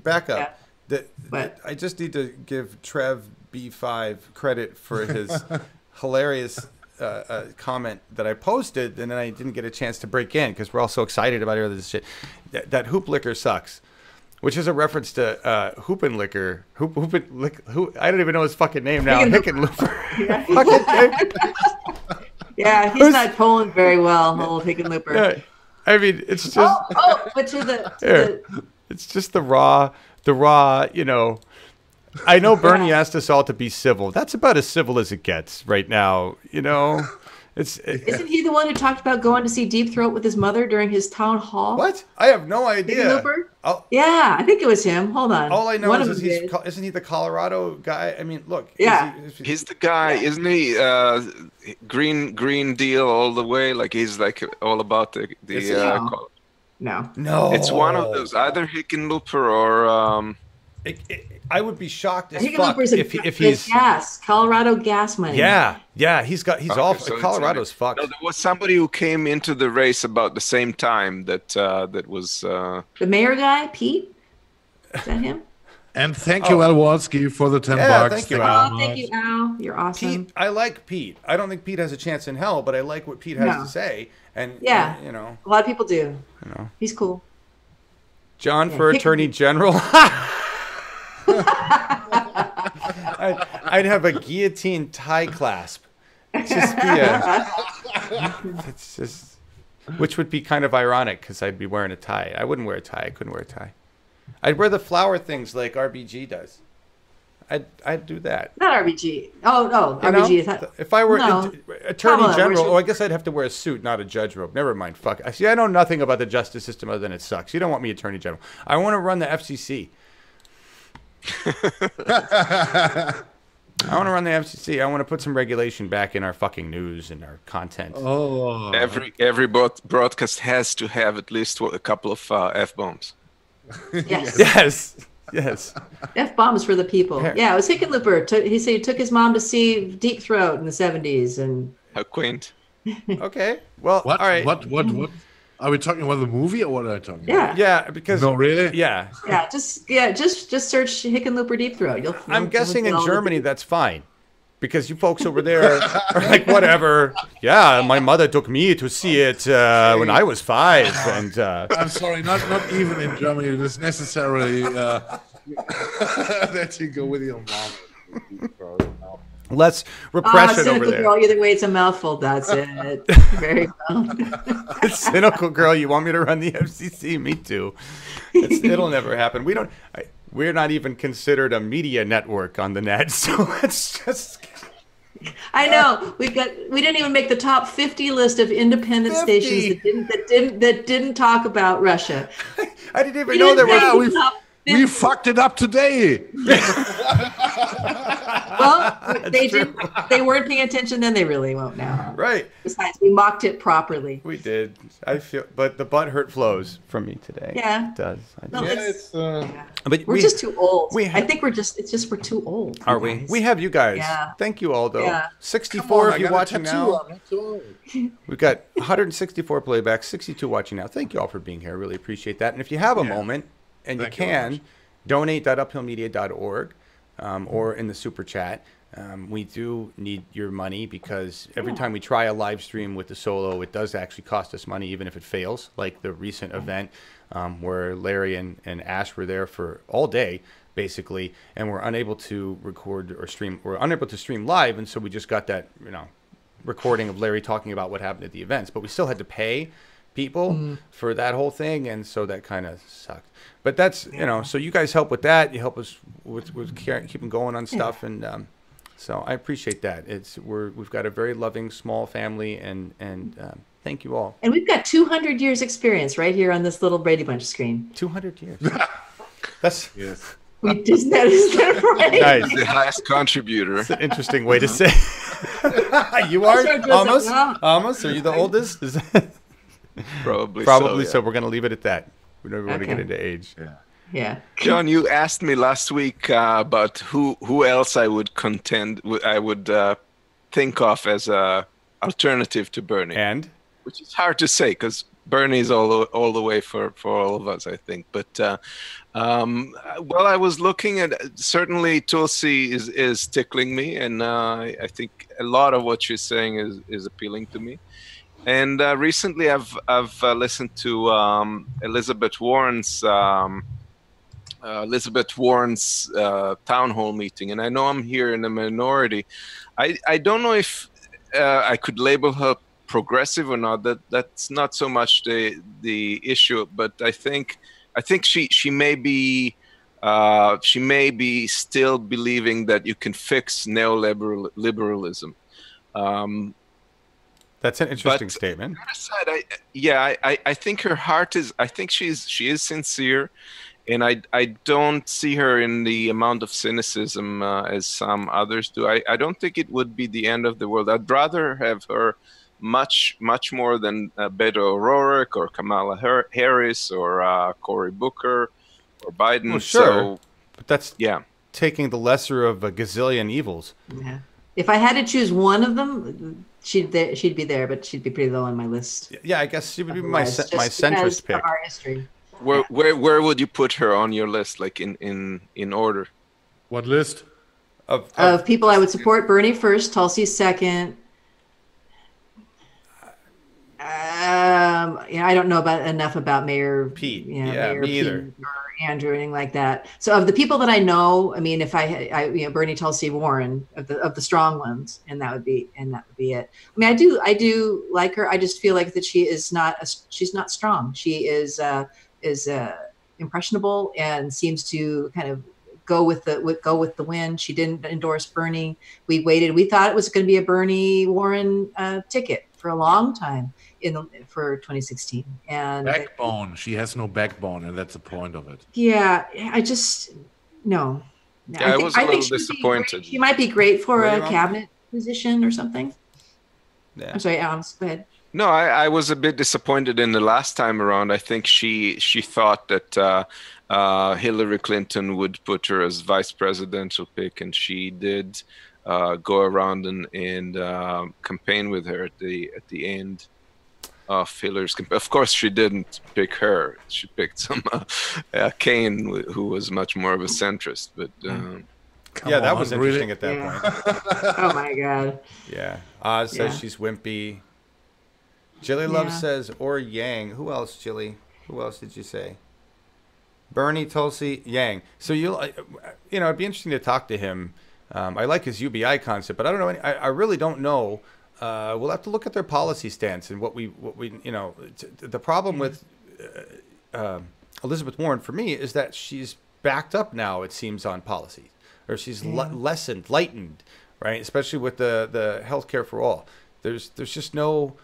Back up. Yeah. But- I just need to give Trev B5 credit for his hilarious comment that I posted, and then I didn't get a chance to break in because we're all so excited about all this shit. That hoop liquor sucks. Which is a reference to Hoopin' Liquor. I don't even know his fucking name now. Hickenlooper. Yeah, he's not polling very well, old Hickenlooper. Yeah, I mean, it's just. But to the it's just the raw. You know. I know Bernie asked us all to be civil. That's about as civil as it gets right now. You know. Isn't he the one who talked about going to see Deep Throat with his mother during his town hall? What? I have no idea. Yeah, I think it was him. Hold on. All I know is isn't he the Colorado guy? I mean, look. Yeah. He's the guy, isn't he? Green Deal all the way. Like he's like all about the. No. It's one of those, either Hickenlooper or. I would be shocked as fuck if he's Colorado gas money. Yeah, he's all so Colorado's fucked. No, there was somebody who came into the race about the same time that was the mayor guy, Pete. Is that him? And thank you, Al Walski, for the $10. Thank you, Al. Thank you, Al. You're awesome. Pete, I like Pete. I don't think Pete has a chance in hell, but I like what Pete has to say. And you know, a lot of people do. You know, he's cool. John for Attorney General. I'd have a guillotine tie clasp. It's just, which would be kind of ironic because I'd be wearing a tie. I wouldn't wear a tie. I couldn't wear a tie. I'd wear the flower things like RBG does. I'd do that. Not RBG. Oh, RBG. If I were Attorney General, I guess I'd have to wear a suit, not a judge robe. Never mind. Fuck. See, I know nothing about the justice system other than it sucks. You don't want me Attorney General. I want to run the FCC. I want to run the FCC. I want to put some regulation back in our fucking news and our content. Oh, every broadcast has to have at least a couple of f-bombs. Yes. Yes. F-bombs for the people. Yeah, it was Hickenlooper. He said he took his mom to see Deep Throat in the 70s, and how quaint. Okay. Well, all right. What? Are we talking about the movie or what are I talking about? Yeah, because no, really? Yeah. Just search Hickenlooper Deep Throat. I'm guessing in Germany that's fine. Because you folks over there are like, whatever. Yeah, my mother took me to see it when I was 5. And I'm sorry, not even in Germany. It is necessarily that you go with your mom. Less repression over there. Girl, either way, it's a mouthful. That's it. Very well. Cynical girl, you want me to run the FCC? Me too. It'll never happen. We're not even considered a media network on the net, so it's just. I know we didn't even make the top 50 list of independent stations that didn't talk about Russia. I didn't even know there was. We fucked it up today. Well, they weren't paying attention then. They really won't now. Right. Besides, we mocked it properly. We did. But the butt hurt flows from me today. Yeah. It does. But we're just too old. I think we're too old. Are we? We have you guys. Yeah. Thank you all, though. Yeah. 64 if you're watching now. We've got 164 playbacks, 62 watching now. Thank you all for being here. I really appreciate that. And if you have a moment, and you can, donate.uphillmedia.org or in the super chat. We do need your money because every time we try a live stream with the solo, it does actually cost us money, even if it fails, like the recent event where Larry and Ash were there for all day, basically, and we're unable to record or stream. We're unable to stream live, and so we just got that, recording of Larry talking about what happened at the events. But we still had to pay people for that whole thing, and so that kind of sucked. But that's, so you guys help with that. You help us with keeping going on stuff, and so I appreciate that. We've got a very loving small family, and thank you all. And we've got 200 years experience right here on this little Brady Bunch screen. 200 years. That's yes. Is that right? Nice. The highest contributor. That's an interesting way to say. You are almost. Are you the oldest? Is that... Probably so. We're going to leave it at that. We don't want to get into age. Yeah. John, you asked me last week about who else I would think of as a alternative to Bernie. And which is hard to say because Bernie's all the way for all of us, I think. But well, I was looking at certainly Tulsi is tickling me, and I think a lot of what she's saying is appealing to me. And recently, I've listened to Elizabeth Warren's town hall meeting, and I know I'm here in the minority. I don't know if I could label her progressive or not. That's not so much the issue, but I think she may be still believing that you can fix neoliberalism. That's an interesting statement. On the other side, I think her heart is. I think she is sincere, and I don't see her in the amount of cynicism as some others do. I don't think it would be the end of the world. I'd rather have her much more than Beto O'Rourke or Kamala Harris or Cory Booker or Biden. Well, sure, so, but that's taking the lesser of a gazillion evils. Yeah. If I had to choose one of them, she'd be there, but she'd be pretty low on my list. Yeah, I guess she would be my centrist pick. Of our history. Where would you put her on your list, like in order? What list? Of people I would support: Bernie first, Tulsi second. I don't know enough about Mayor Pete. Mayor me Pete either. Or Andrew, anything like that. So of the people that I know, I mean, if I Bernie, Tulsi, Warren, of the strong ones, and that would be it. I mean, I do like her. I just feel like that she's not strong. She is impressionable and seems to kind of go with the wind. She didn't endorse Bernie. We waited. We thought it was going to be a Bernie Warren ticket for a long time for 2016. And backbone. She has no backbone, and that's the point of it. Yeah, I just no. Yeah, I was a little disappointed. She might be great for a cabinet position or something. Yeah. I'm sorry, Alex. Go ahead. No, I was a bit disappointed in the last time around. I think she thought that Hillary Clinton would put her as vice presidential pick, and she did go around and campaign with her at the end of Hillary's campaign. Of course, she didn't pick her. She picked some Kane, who was much more of a centrist. But that was interesting at that point. Oh my God. Yeah. Oz says she's wimpy. Jilly Love says, or Yang. Who else, Jilly? Who else did you say? Bernie, Tulsi, Yang. So it'd be interesting to talk to him. I like his UBI concept, but I don't know. I really don't know. We'll have to look at their policy stance and what we the problem with Elizabeth Warren for me is that she's backed up now, it seems, on policy, or she's lightened, right? Especially with the healthcare for all. There's just no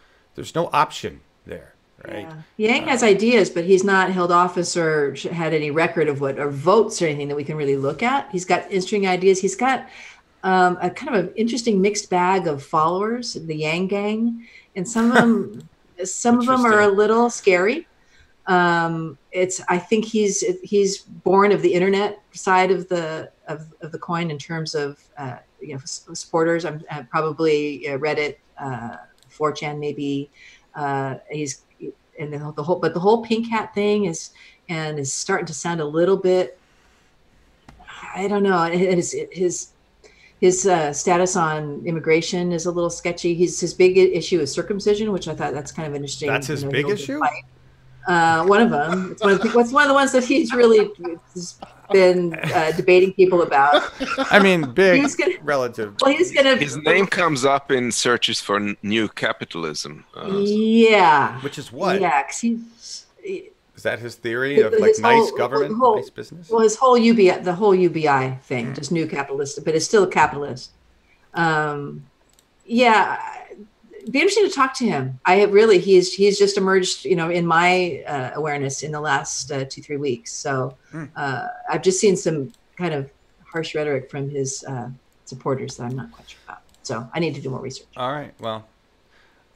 option there, right? Yeah. Yang has ideas, but he's not held office or had any record of or votes or anything that we can really look at. He's got interesting ideas. He's got a kind of an interesting mixed bag of followers, the Yang Gang, and some of them are a little scary. I think he's born of the internet side of the coin in terms of supporters. I'm probably Reddit, 4chan maybe. The whole pink hat thing is starting to sound a little bit. I don't know. His status on immigration is a little sketchy. His big issue is circumcision, which I thought that's kind of interesting. That's his big issue? One of them. It's one of the ones that he's really been debating people about. I mean, big relative. Well, his name comes up in searches for new capitalism. Which is what? Yeah, 'cause is that his theory of nice government, nice business? Well, the whole UBI thing, just new capitalist, but it's still a capitalist. It'd be interesting to talk to him. He's just emerged, in my awareness in the last 2-3 weeks. So I've just seen some kind of harsh rhetoric from his supporters that I'm not quite sure about. So I need to do more research. All right. Well,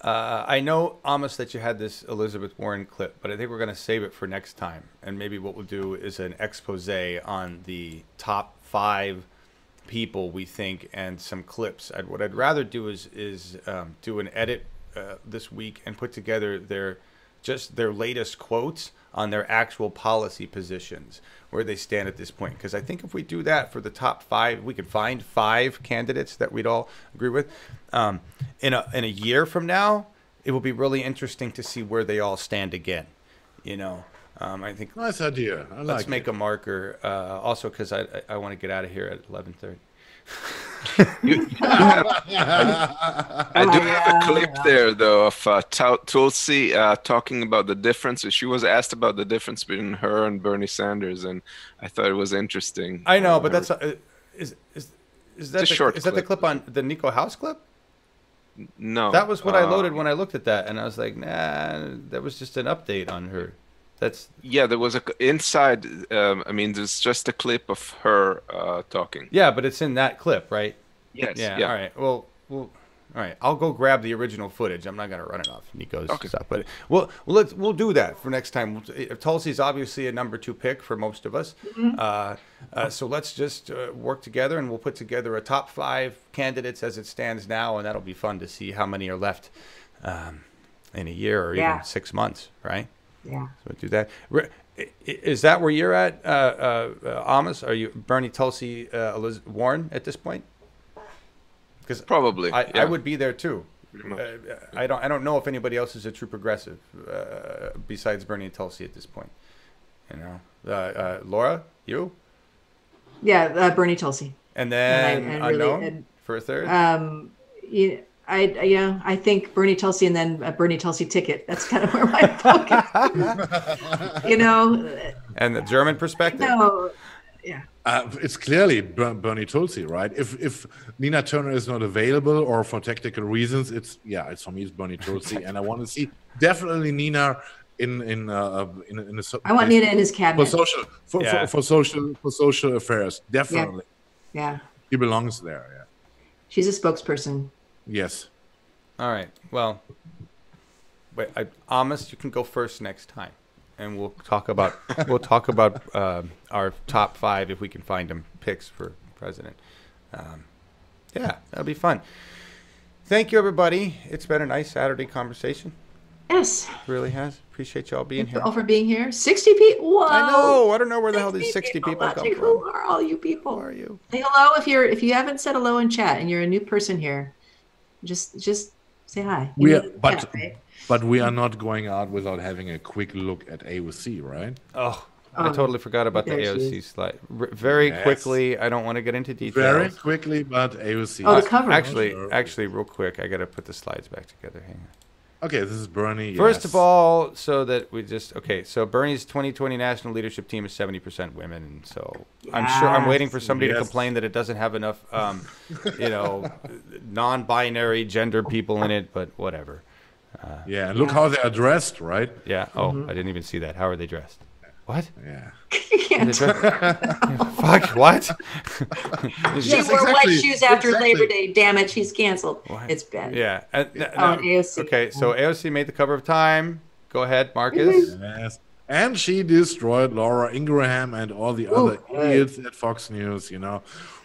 I know, Amos, that you had this Elizabeth Warren clip, but I think we're going to save it for next time. And maybe what we'll do is an expose on the top 5 people we think and some clips. What I'd rather do is do an edit this week and put together their latest quotes on their actual policy positions, where they stand at this point. Because I think if we do that for the top 5, we could find 5 candidates that we'd all agree with. In a year from now, it will be really interesting to see where they all stand again. You know, I think Nice idea. let's make a marker. Also, because I want to get out of here at 11:30. I do have a clip there, though, of Tulsi talking about the difference. She was asked about the difference between her and Bernie Sanders, and I thought it was interesting. I know, but that's is that the clip. clip on the Nico House clip? No, That was what I loaded when I looked at that, and I was like, nah, that was just an update on her. That's Yeah, there was a inside. I mean, there's just a clip of her talking. yeah, but it's in that clip, right? Yes. Yeah. Yeah. All right. Well, all right. I'll go grab the original footage. I'm not gonna run it off Nico's stuff, but we'll do that for next time. Tulsi's obviously a number 2 pick for most of us. So let's just work together, and we'll put together a top 5 candidates as it stands now, and that'll be fun to see how many are left in a year or even 6 months, right? Yeah. So we'll do that. Is that where you're at, Amos? Are you Bernie, Tulsi, Elizabeth Warren at this point? Because Probably. I would be there too. Pretty much. I don't know if anybody else is a true progressive besides Bernie and Tulsi at this point. You know, Laura, you, Yeah, Bernie Tulsi. and then And unknown for a third. I think Bernie Tulsi and then a Bernie Tulsi ticket. That's kind of where my focus. You know. And the German perspective. No. Yeah. It's clearly Bernie Tulsi, right? If Nina Turner is not available or for technical reasons, it's for me it's Bernie Tulsi, and I want to see definitely Nina in a. I want Nina in his cabinet. For social affairs, definitely. Yeah. He belongs there. Yeah. She's a spokesperson. Yes. All right. Well, wait, Amos, you can go first next time, and we'll talk about our top 5 if we can find them picks for president. Yeah, that'll be fun. Thank you, everybody. It's been a nice Saturday conversation. Yes. It really has. Appreciate y'all being here. All for being here. 60 people. Whoa. I know. I don't know where the hell these 60 people come from. Who are all you people? Who are you? Say hello if you haven't said hello in chat and you're a new person here. Just say hi. But we are not going out without having a quick look at AOC, right? Oh, I totally forgot about the AOC slide. Very quickly, I don't want to get into details. Very quickly, but AOC. Oh, the cover. Actually, real quick, I got to put the slides back together. Hang on. Okay, this is Bernie. First of all, so Bernie's 2020 national leadership team is 70% women, and so I'm waiting for somebody to complain that it doesn't have enough, non-binary gender people in it, but whatever. And look how they are dressed, right? Yeah. Oh, I didn't even see that. How are they dressed? What? Yeah. Fuck, what? She wore white shoes after Labor Day. Damn it, she's canceled. What? It's bad. Yeah. AOC. Okay, so AOC made the cover of Time. Go ahead, Marcus. Yes. And she destroyed Laura Ingraham and all the other idiots at Fox News,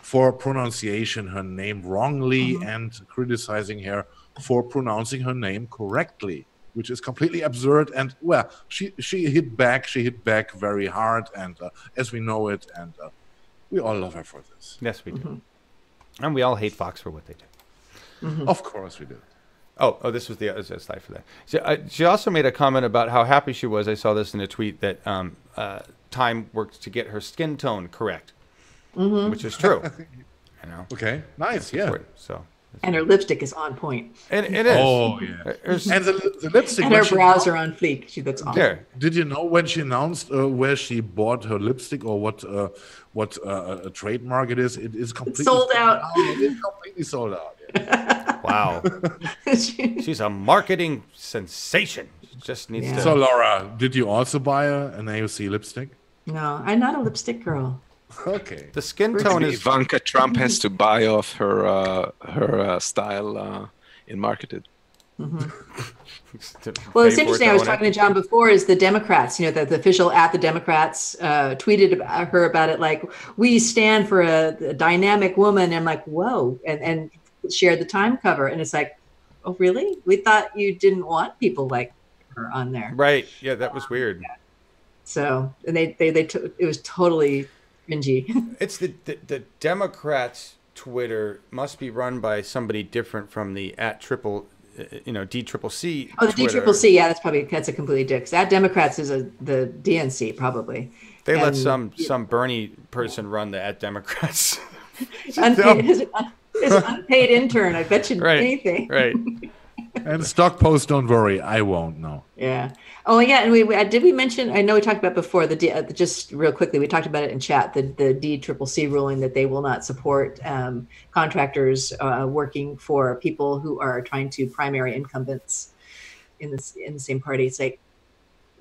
for pronouncing her name wrongly and criticizing her for pronouncing her name correctly, which is completely absurd. And she hit back. She hit back very hard, and as we know it, and we all love her for this. Yes, we do, and we all hate Fox for what they do. Of course, we do. Oh, this was the other slide for that. She also made a comment about how happy she was. I saw this in a tweet that Time worked to get her skin tone correct, which is true. Okay, nice, yeah. So. And her lipstick is on point. And it is. Oh, yeah. And the lipstick. And her brows are on fleek. She looks awesome. There. Did you know when she announced where she bought her lipstick or what a trademark it is? It is completely sold out. It is completely sold out. Yeah. Wow. She's a marketing sensation. She just needs to. So, Laura, did you also buy an AOC lipstick? No, I'm not a lipstick girl. Okay. The skin tone is. Ivanka Trump has to buy off her style in marketed. Well, it's interesting. I was talking to John before. Is the Democrats, the official at the Democrats tweeted her about it, like, we stand for a dynamic woman. And I'm like, whoa, and shared the Time cover, and it's like, oh, really? We thought you didn't want people like her on there. Right. Yeah, that was weird. So and they took, it was totally cringy. It's the Democrats' Twitter must be run by somebody different from the DCCC. Oh, the Twitter. DCCC, yeah, that's a completely dicks. That Democrats is the DNC probably. They let some Bernie person run the @Democrats. His unpaid intern, I bet you anything. Right. And stock post, don't worry, I won't know. Yeah. Oh, yeah. And did we mention? I know we talked about before just real quickly. We talked about it in chat. The DCCC ruling that they will not support contractors working for people who are trying to primary incumbents in the same party. It's like,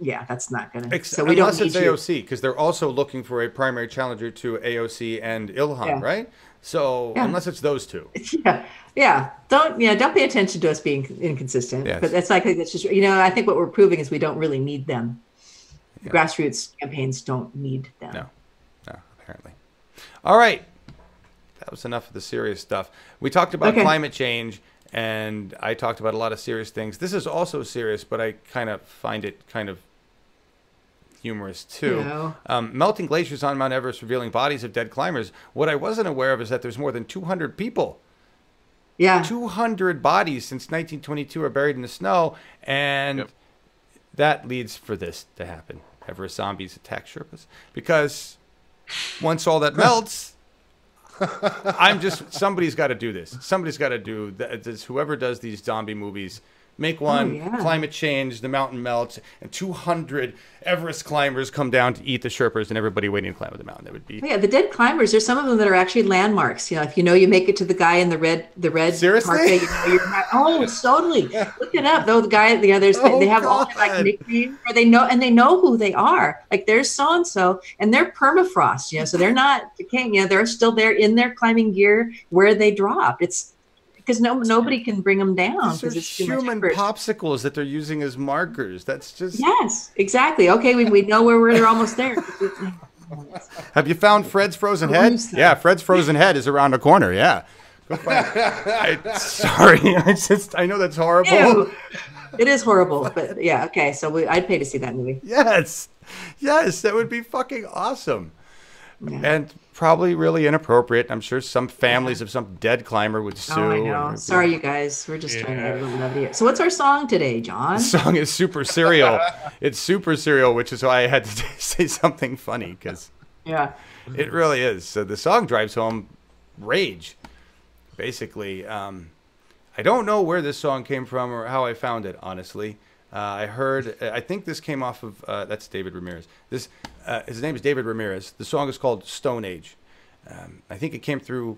yeah, that's not gonna. So we unless don't it's AOC, because they're also looking for a primary challenger to AOC and Ilhan, right? So unless it's those two, don't pay attention to us being inconsistent. Yes. But that's just I think what we're proving is we don't really need them. Yeah. Grassroots campaigns don't need them. No, apparently. All right, that was enough of the serious stuff. We talked about climate change, and I talked about a lot of serious things. This is also serious, but I kind of find it kind of humorous too. Melting glaciers on Mount Everest revealing bodies of dead climbers. What I wasn't aware of is that there's more than 200 people. 200 bodies since 1922 are buried in the snow, and that leads for this to happen. Everest zombies attack Sherpas, because once all that melts, somebody's got to do this. Somebody's got to do this. Whoever does these zombie movies, make one, climate change, the mountain melts, and 200 Everest climbers come down to eat the Sherpas and everybody waiting to climb the mountain. That would be... Yeah, the dead climbers, there's some of them that are actually landmarks. If you make it to the guy in the red Seriously? parka, you're not, totally. Look it up. Though the guy, they have all like nicknames, or they know who they are. Like there's so-and-so, and they're permafrost, so they're not decaying, they're still there in their climbing gear where they dropped. It's because nobody can bring them down. These are human popsicles that they're using as markers. That's just... Yes, exactly. Okay, we know where they're almost there. Have you found Fred's frozen head? Yeah, Fred's frozen head is around the corner. Yeah. Sorry, I know that's horrible. Ew. It is horrible, but yeah, okay. So I'd pay to see that movie. Yes, that would be fucking awesome. Yeah. And probably really inappropriate. I'm sure some families of some dead climber would sue. Oh, I know. Sorry, you guys. We're just trying to add a little levity. So what's our song today, John? The song is Super Serial. It's Super Serial, which is why I had to say something funny, because it really is. So the song drives home rage, basically. I don't know where this song came from or how I found it, honestly. I think this came off of, that's David Ramirez. His name is David Ramirez. The song is called Stone Age. I think it came through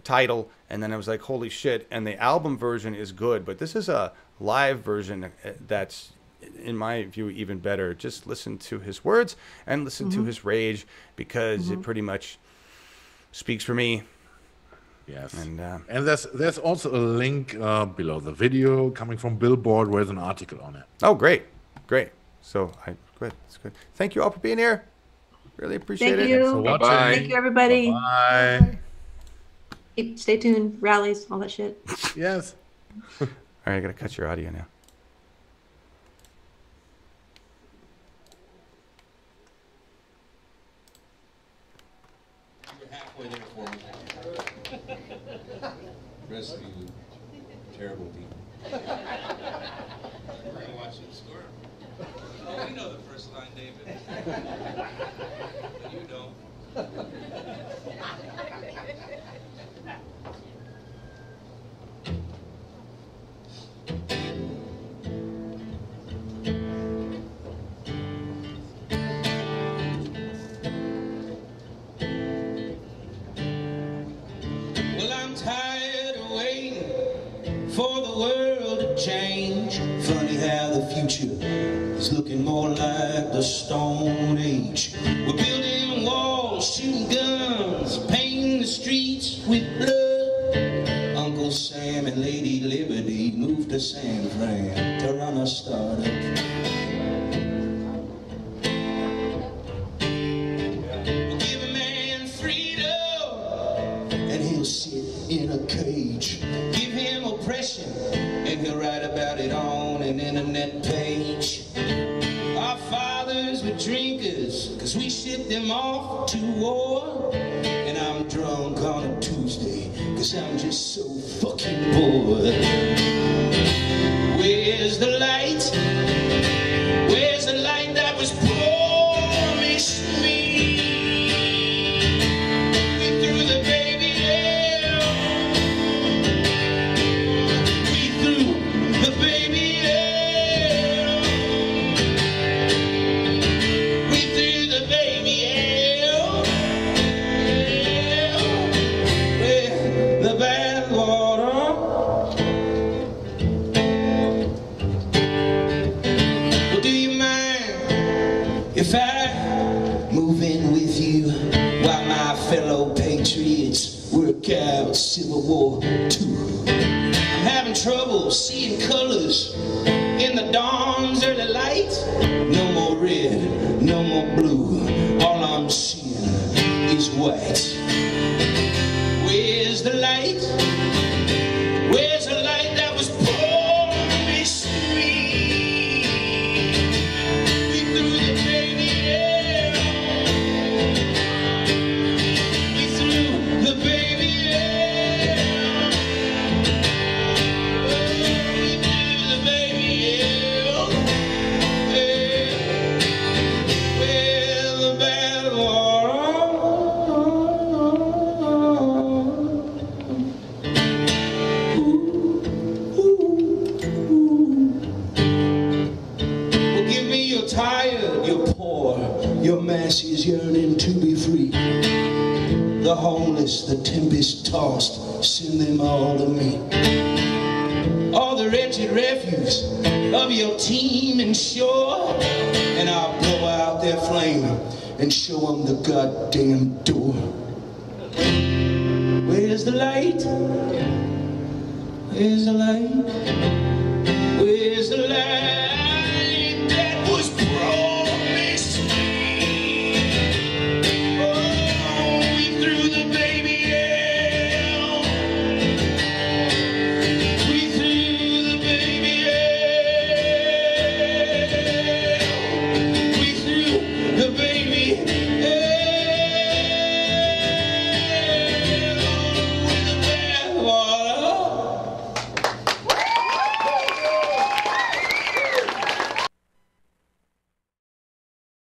Tidal, and then I was like, holy shit. And the album version is good, but this is a live version that's, in my view, even better. Just listen to his words and listen to his rage, because it pretty much speaks for me. Yes, and there's also a link below the video coming from Billboard where there's an article on it. Oh, great. So it's good. Thank you all for being here. Really appreciate it. Thank you. Bye. Thank you, everybody. Bye. Stay tuned. Rallies, all that shit. Yes. All right, I gotta cut your audio now. You're halfway there for me. The rest of you terrible people. We're gonna watch it score. Oh, we know the first line, David. But you don't. Well, I'm tired of waiting for the world to change. Funny how the future is looking more like the Stone Age. We're building walls, shooting guns, painting the streets with blood. Uncle Sam and Lady Liberty moved to San Fran to run a startup. We'll give a man freedom and he'll sit in a cage. Give him oppression internet page. Our fathers were drinkers, cause we shipped them off to war. And I'm drunk on a Tuesday, cause I'm just so fucking bored. Where's the light? Where's the light that was promised me? We threw the baby out. We threw the baby out. We threw the baby out. With the bathwater. Well, do you mind if I move in with you while my fellow patriots work out Civil War II? I'm having trouble seeing colors in the dawn's early light. No more red, no more blue. All I'm seeing is white. Where's the light? Where's the light that was promised me? We threw the baby out. We threw the baby out. We threw the baby out. With the bad water. Well, give me your tired, your poor, your masses yearning to be free. The homeless, the tempest-tossed, send them all to me. All the wretched refuse of your team and shore, and I'll blow out their flame and show them the goddamn door. Where's the light? Where's the light? Where's the light?